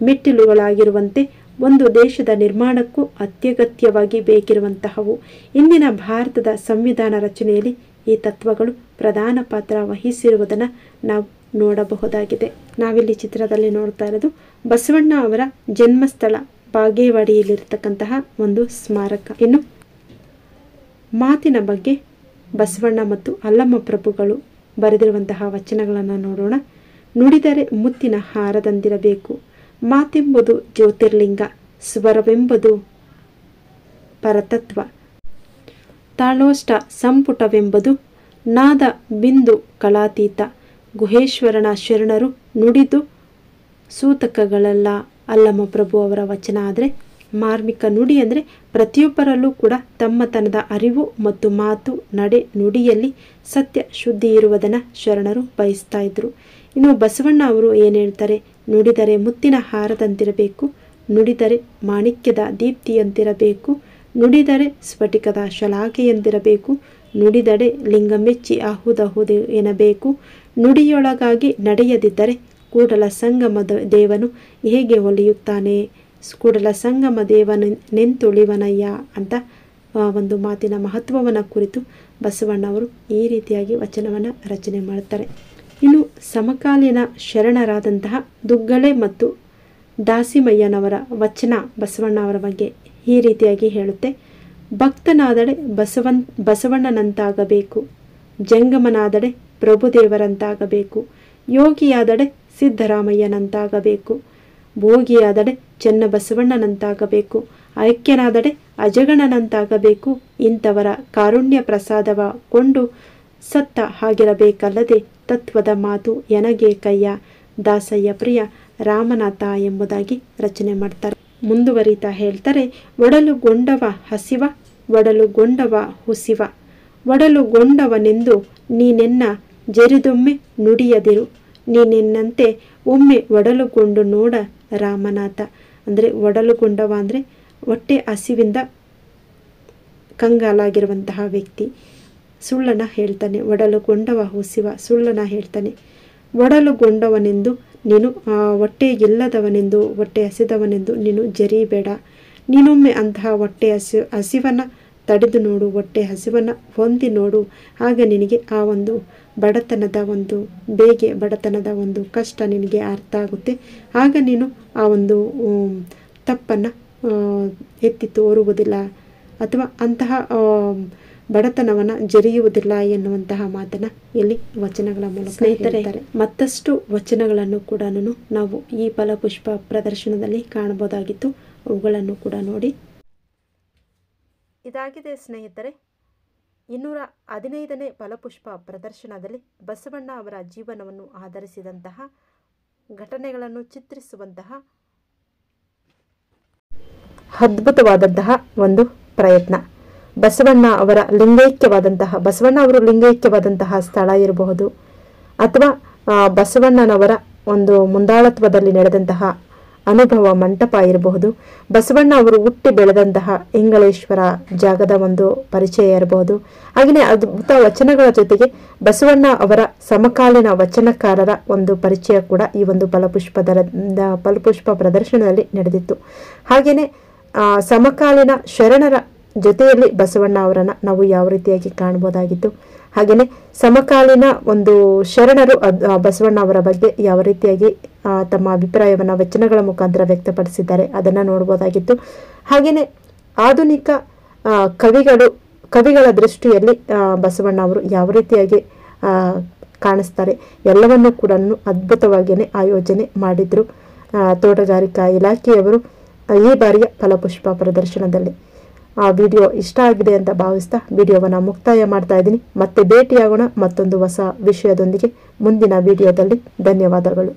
ಮೆಟ್ಟಿಲುಗಳಾಗಿರುವಂತೆ ಒಂದು ದೇಶದ ನಿರ್ಮಾಣಕ್ಕೂ ಅತ್ಯಗತ್ಯವಾಗಿ ಬೇಕಿರುವಂತಹವು. ಇಂದಿನ ಭಾರತದ ಸಂವಿಧಾನ ರಚನೆಯಲ್ಲಿ ಈ ತತ್ವಗಳು ಪ್ರಧಾನ ಪಾತ್ರ ವಹಿಸಿರುವುದನ್ನು ನಾವು ನೋಡಬಹುದಾಗಿದೆ. ನಾವಿಲ್ಲಿ ಚಿತ್ರದಲ್ಲಿ ನೋಡ್ತಾ ಇರೋದು ಬಸವಣ್ಣ ಅವರ ಜನ್ಮಸ್ಥಳ ಬಾಗೇವಾಡಿಯಲ್ಲಿರ್ತಕ್ಕಂತಹ ಒಂದು ಸ್ಮಾರಕ. ಇನ್ನು ಮಾತಿನ ಬಗ್ಗೆ ಬಸವಣ್ಣ ಮತ್ತು ಅಲ್ಲಮ್ಮ ಪ್ರಭುಗಳು ಬರೆದಿರುವಂತಹ ವಚನಗಳನ್ನು ನೋಡೋಣ. ನುಡಿದರೆ ಮುತ್ತಿನ ಹಾರದಂದಿರಬೇಕು, ಮಾತೆಂಬುದು ಜ್ಯೋತಿರ್ಲಿಂಗ, ಸ್ವರವೆಂಬುದು ಪರತತ್ವ, ತಾಳೋಷ್ಟ ಸಂಪುಟವೆಂಬುದು ನಾದ ಬಿಂದು ಕಲಾತೀತ, ಗುಹೇಶ್ವರನ ಶರಣರು ನುಡಿದು ಸೂತಕಗಳಲ್ಲ. ಅಲ್ಲಮ್ಮ ಪ್ರಭು ಅವರ ವಚನ. ಆದರೆ ಮಾರ್ಮಿಕ ನುಡಿ ಅಂದರೆ ಪ್ರತಿಯೊಬ್ಬರಲ್ಲೂ ಕೂಡ ತಮ್ಮತನದ ಅರಿವು ಮತ್ತು ಮಾತು, ನಡೆ, ನುಡಿಯಲ್ಲಿ ಸತ್ಯ ಶುದ್ಧಿ ಇರುವುದನ್ನು ಶರಣರು ಬಯಸ್ತಾ ಇದ್ರು. ಇನ್ನು ಬಸವಣ್ಣ ಅವರು ಏನು ಹೇಳ್ತಾರೆ? ನುಡಿದರೆ ಮುತ್ತಿನ ಹಾರದಂತಿರಬೇಕು, ನುಡಿದರೆ ಮಾಣಿಕ್ಯದ ದೀಪ್ತಿಯಂತಿರಬೇಕು, ನುಡಿದರೆ ಸ್ಫಟಿಕದ ಶಲಾಕೆಯಂತಿರಬೇಕು, ನುಡಿದಡೆ ಲಿಂಗ ಮೆಚ್ಚಿ ಅಹುದಹುದು ಎನ್ನಬೇಕು, ನುಡಿಯೊಳಗಾಗಿ ನಡೆಯದಿದ್ದರೆ ಕೂಡಲ ಸಂಗಮ ದೇವನು ಹೇಗೆ ಒಲಿಯುತ್ತಾನೆ, ಕೂಡಲ ಸಂಗಮ ದೇವನು ನೆಂತುಳಿವನಯ್ಯ ಅಂತ ಒಂದು ಮಾತಿನ ಮಹತ್ವವನ್ನು ಕುರಿತು ಬಸವಣ್ಣವರು ಈ ರೀತಿಯಾಗಿ ವಚನವನ್ನು ರಚನೆ ಮಾಡ್ತಾರೆ. ಇನ್ನು ಸಮಕಾಲೀನ ಶರಣರಾದಂತಹ ದುಗ್ಗಳೆ ಮತ್ತು ದಾಸಿಮಯ್ಯನವರ ವಚನ ಬಸವಣ್ಣ ಅವರ ಬಗ್ಗೆ ಈ ರೀತಿಯಾಗಿ ಹೇಳುತ್ತೆ: ಭಕ್ತನಾದಡೆ ಬಸವಣ್ಣನಂತಾಗಬೇಕು, ಜಂಗಮನಾದಡೆ ಪ್ರಭುದೇವರಂತಾಗಬೇಕು, ಯೋಗಿಯಾದಡೆ ಸಿದ್ದರಾಮಯ್ಯನಂತಾಗಬೇಕು, ಭೋಗಿಯಾದಡೆ ಚೆನ್ನಬಸವಣ್ಣನಂತಾಗಬೇಕು, ಐಕ್ಯನಾದಡೆ ಅಜಗಣನಂತಾಗಬೇಕು. ಇಂಥವರ ಕಾರುಣ್ಯ ಪ್ರಸಾದವ ಕೊಂಡು ಸತ್ತ ಹಾಗಿರಬೇಕಲ್ಲದೆ ತತ್ವದ ಮಾತು ಎನಗೆ ಕಯ್ಯ, ದಾಸಯ್ಯ ಪ್ರಿಯ ರಾಮನಾಥ ಎಂಬುದಾಗಿ ರಚನೆ ಮಾಡ್ತಾರೆ. ಮುಂದುವರಿತಾ ಹೇಳ್ತಾರೆ: ಒಡಲುಗೊಂಡವ ಹಸಿವ, ಒಡಲುಗೊಂಡವ ಹುಸಿವ, ಒಡಲುಗೊಂಡವನೆಂದು ನೀನೆನ್ನ ಜರಿದೊಮ್ಮೆ ನುಡಿಯದಿರು, ನೀನೆನ್ನಂತೆ ಒಮ್ಮೆ ಒಡಲುಗೊಂಡು ನೋಡ ರಾಮನಾಥ. ಅಂದರೆ ಒಡಲುಗೊಂಡವ ಅಂದರೆ ಹೊಟ್ಟೆ ಹಸಿವಿಂದ ಕಂಗಾಲಾಗಿರುವಂತಹ ವ್ಯಕ್ತಿ ಸುಳ್ಳನ್ನು ಹೇಳ್ತಾನೆ. ಒಡಲುಗೊಂಡವ ಹುಸಿವ ಸುಳ್ಳನ್ನು ಹೇಳ್ತಾನೆ. ಒಡಲುಗೊಂಡವನೆಂದು ನೀನು ಹೊಟ್ಟೆ ಇಲ್ಲದವನೆಂದು, ಹೊಟ್ಟೆ ಹಸಿದವನೆಂದು ನೀನು ಜರಿಬೇಡ. ನೀನೊಮ್ಮೆ ಅಂತಹ ಹೊಟ್ಟೆ ಹಸಿವನ್ನು ತಡೆದು ನೋಡು, ಹೊಟ್ಟೆ ಹಸಿವನ್ನು ಹೊಂದಿ ನೋಡು. ಆಗ ನಿನಗೆ ಆ ಒಂದು ಬಡತನದ ಒಂದು ಬಡತನದ ಒಂದು ಕಷ್ಟ ನಿನಗೆ ಅರ್ಥ ಆಗುತ್ತೆ. ಆಗ ನೀನು ಆ ಒಂದು ತಪ್ಪನ್ನು ಎತ್ತಿ ತೋರುವುದಿಲ್ಲ ಅಥವಾ ಅಂತಹ ಬಡತನವನ್ನು ಜರಿಯುವುದಿಲ್ಲ ಎನ್ನುವಂತಹ ಮಾತನ್ನು ಇಲ್ಲಿ ವಚನಗಳ ಮೂಲಕ ಸ್ನೇಹಿತರೆ ಮತ್ತಷ್ಟು ವಚನಗಳನ್ನು ಕೂಡ ನಾವು ಈ ಫಲಪುಷ್ಪ ಪ್ರದರ್ಶನದಲ್ಲಿ ಕಾಣಬಹುದಾಗಿತ್ತು. ಅವುಗಳನ್ನು ಕೂಡ ನೋಡಿ. ಇದಾಗಿದೆ ಸ್ನೇಹಿತರೆ 215ನೇ ಫಲಪುಷ್ಪ ಪ್ರದರ್ಶನದಲ್ಲಿ ಬಸವಣ್ಣ ಅವರ ಜೀವನವನ್ನು ಆಧರಿಸಿದಂತಹ ಘಟನೆಗಳನ್ನು ಚಿತ್ರಿಸುವಂತಹ ಅದ್ಭುತವಾದಂತಹ ಒಂದು ಪ್ರಯತ್ನ. ಬಸವಣ್ಣ ಅವರು ಲಿಂಗೈಕ್ಯವಾದಂತಹ ಸ್ಥಳ ಇರಬಹುದು, ಅಥವಾ ಬಸವಣ್ಣನವರ ಒಂದು ಮುಂದಾಳತ್ವದಲ್ಲಿ ನಡೆದಂತಹ ಅನುಭವ ಮಂಟಪ ಇರಬಹುದು, ಬಸವಣ್ಣ ಅವರು ಹುಟ್ಟಿ ಬೆಳೆದಂತಹ ಇಂಗಳೇಶ್ವರ ಜಾಗದ ಒಂದು ಪರಿಚಯ ಇರಬಹುದು. ಹಾಗೆಯೇ ಅದ್ಭುತ ವಚನಗಳ ಜೊತೆಗೆ ಬಸವಣ್ಣ ಅವರ ಸಮಕಾಲೀನ ವಚನಕಾರರ ಒಂದು ಪರಿಚಯ ಕೂಡ ಈ ಒಂದು ಫಲಪುಷ್ಪ ಪ್ರದರ್ಶನದಲ್ಲಿ ನಡೆದಿತ್ತು. ಹಾಗೆಯೇ ಸಮಕಾಲೀನ ಶರಣರ ಜೊತೆಯಲ್ಲಿ ಬಸವಣ್ಣ ಅವರನ್ನು ನಾವು ಯಾವ ರೀತಿಯಾಗಿ ಕಾಣಬಹುದಾಗಿತ್ತು. ಹಾಗೆಯೇ ಸಮಕಾಲೀನ ಒಂದು ಶರಣರು ಬಸವಣ್ಣ ಅವರ ಬಗ್ಗೆ ಯಾವ ರೀತಿಯಾಗಿ ತಮ್ಮ ಅಭಿಪ್ರಾಯವನ್ನು ವಚನಗಳ ಮುಖಾಂತರ ವ್ಯಕ್ತಪಡಿಸಿದ್ದಾರೆ ಅದನ್ನು ನೋಡ್ಬೋದಾಗಿತ್ತು. ಹಾಗೆಯೇ ಆಧುನಿಕ ಕವಿಗಳ ದೃಷ್ಟಿಯಲ್ಲಿ ಬಸವಣ್ಣ ಅವರು ಯಾವ ರೀತಿಯಾಗಿ ಕಾಣಿಸ್ತಾರೆ. ಎಲ್ಲವನ್ನೂ ಕೂಡ ಅದ್ಭುತವಾಗಿಯೇ ಆಯೋಜನೆ ಮಾಡಿದ್ರು ತೋಟಗಾರಿಕಾ ಇಲಾಖೆಯವರು ಈ ಬಾರಿಯ ಫಲಪುಷ್ಪ ಪ್ರದರ್ಶನದಲ್ಲಿ. ಆ ವಿಡಿಯೋ ಇಷ್ಟ ಆಗಿದೆ ಅಂತ ಭಾವಿಸ್ತಾ ವಿಡಿಯೋವನ್ನು ಮುಕ್ತಾಯ ಮಾಡ್ತಾ ಇದ್ದೀನಿ. ಮತ್ತೆ ಭೇಟಿಯಾಗೋಣ ಮತ್ತೊಂದು ಹೊಸ ವಿಷಯದೊಂದಿಗೆ ಮುಂದಿನ ವಿಡಿಯೋದಲ್ಲಿ. ಧನ್ಯವಾದಗಳು.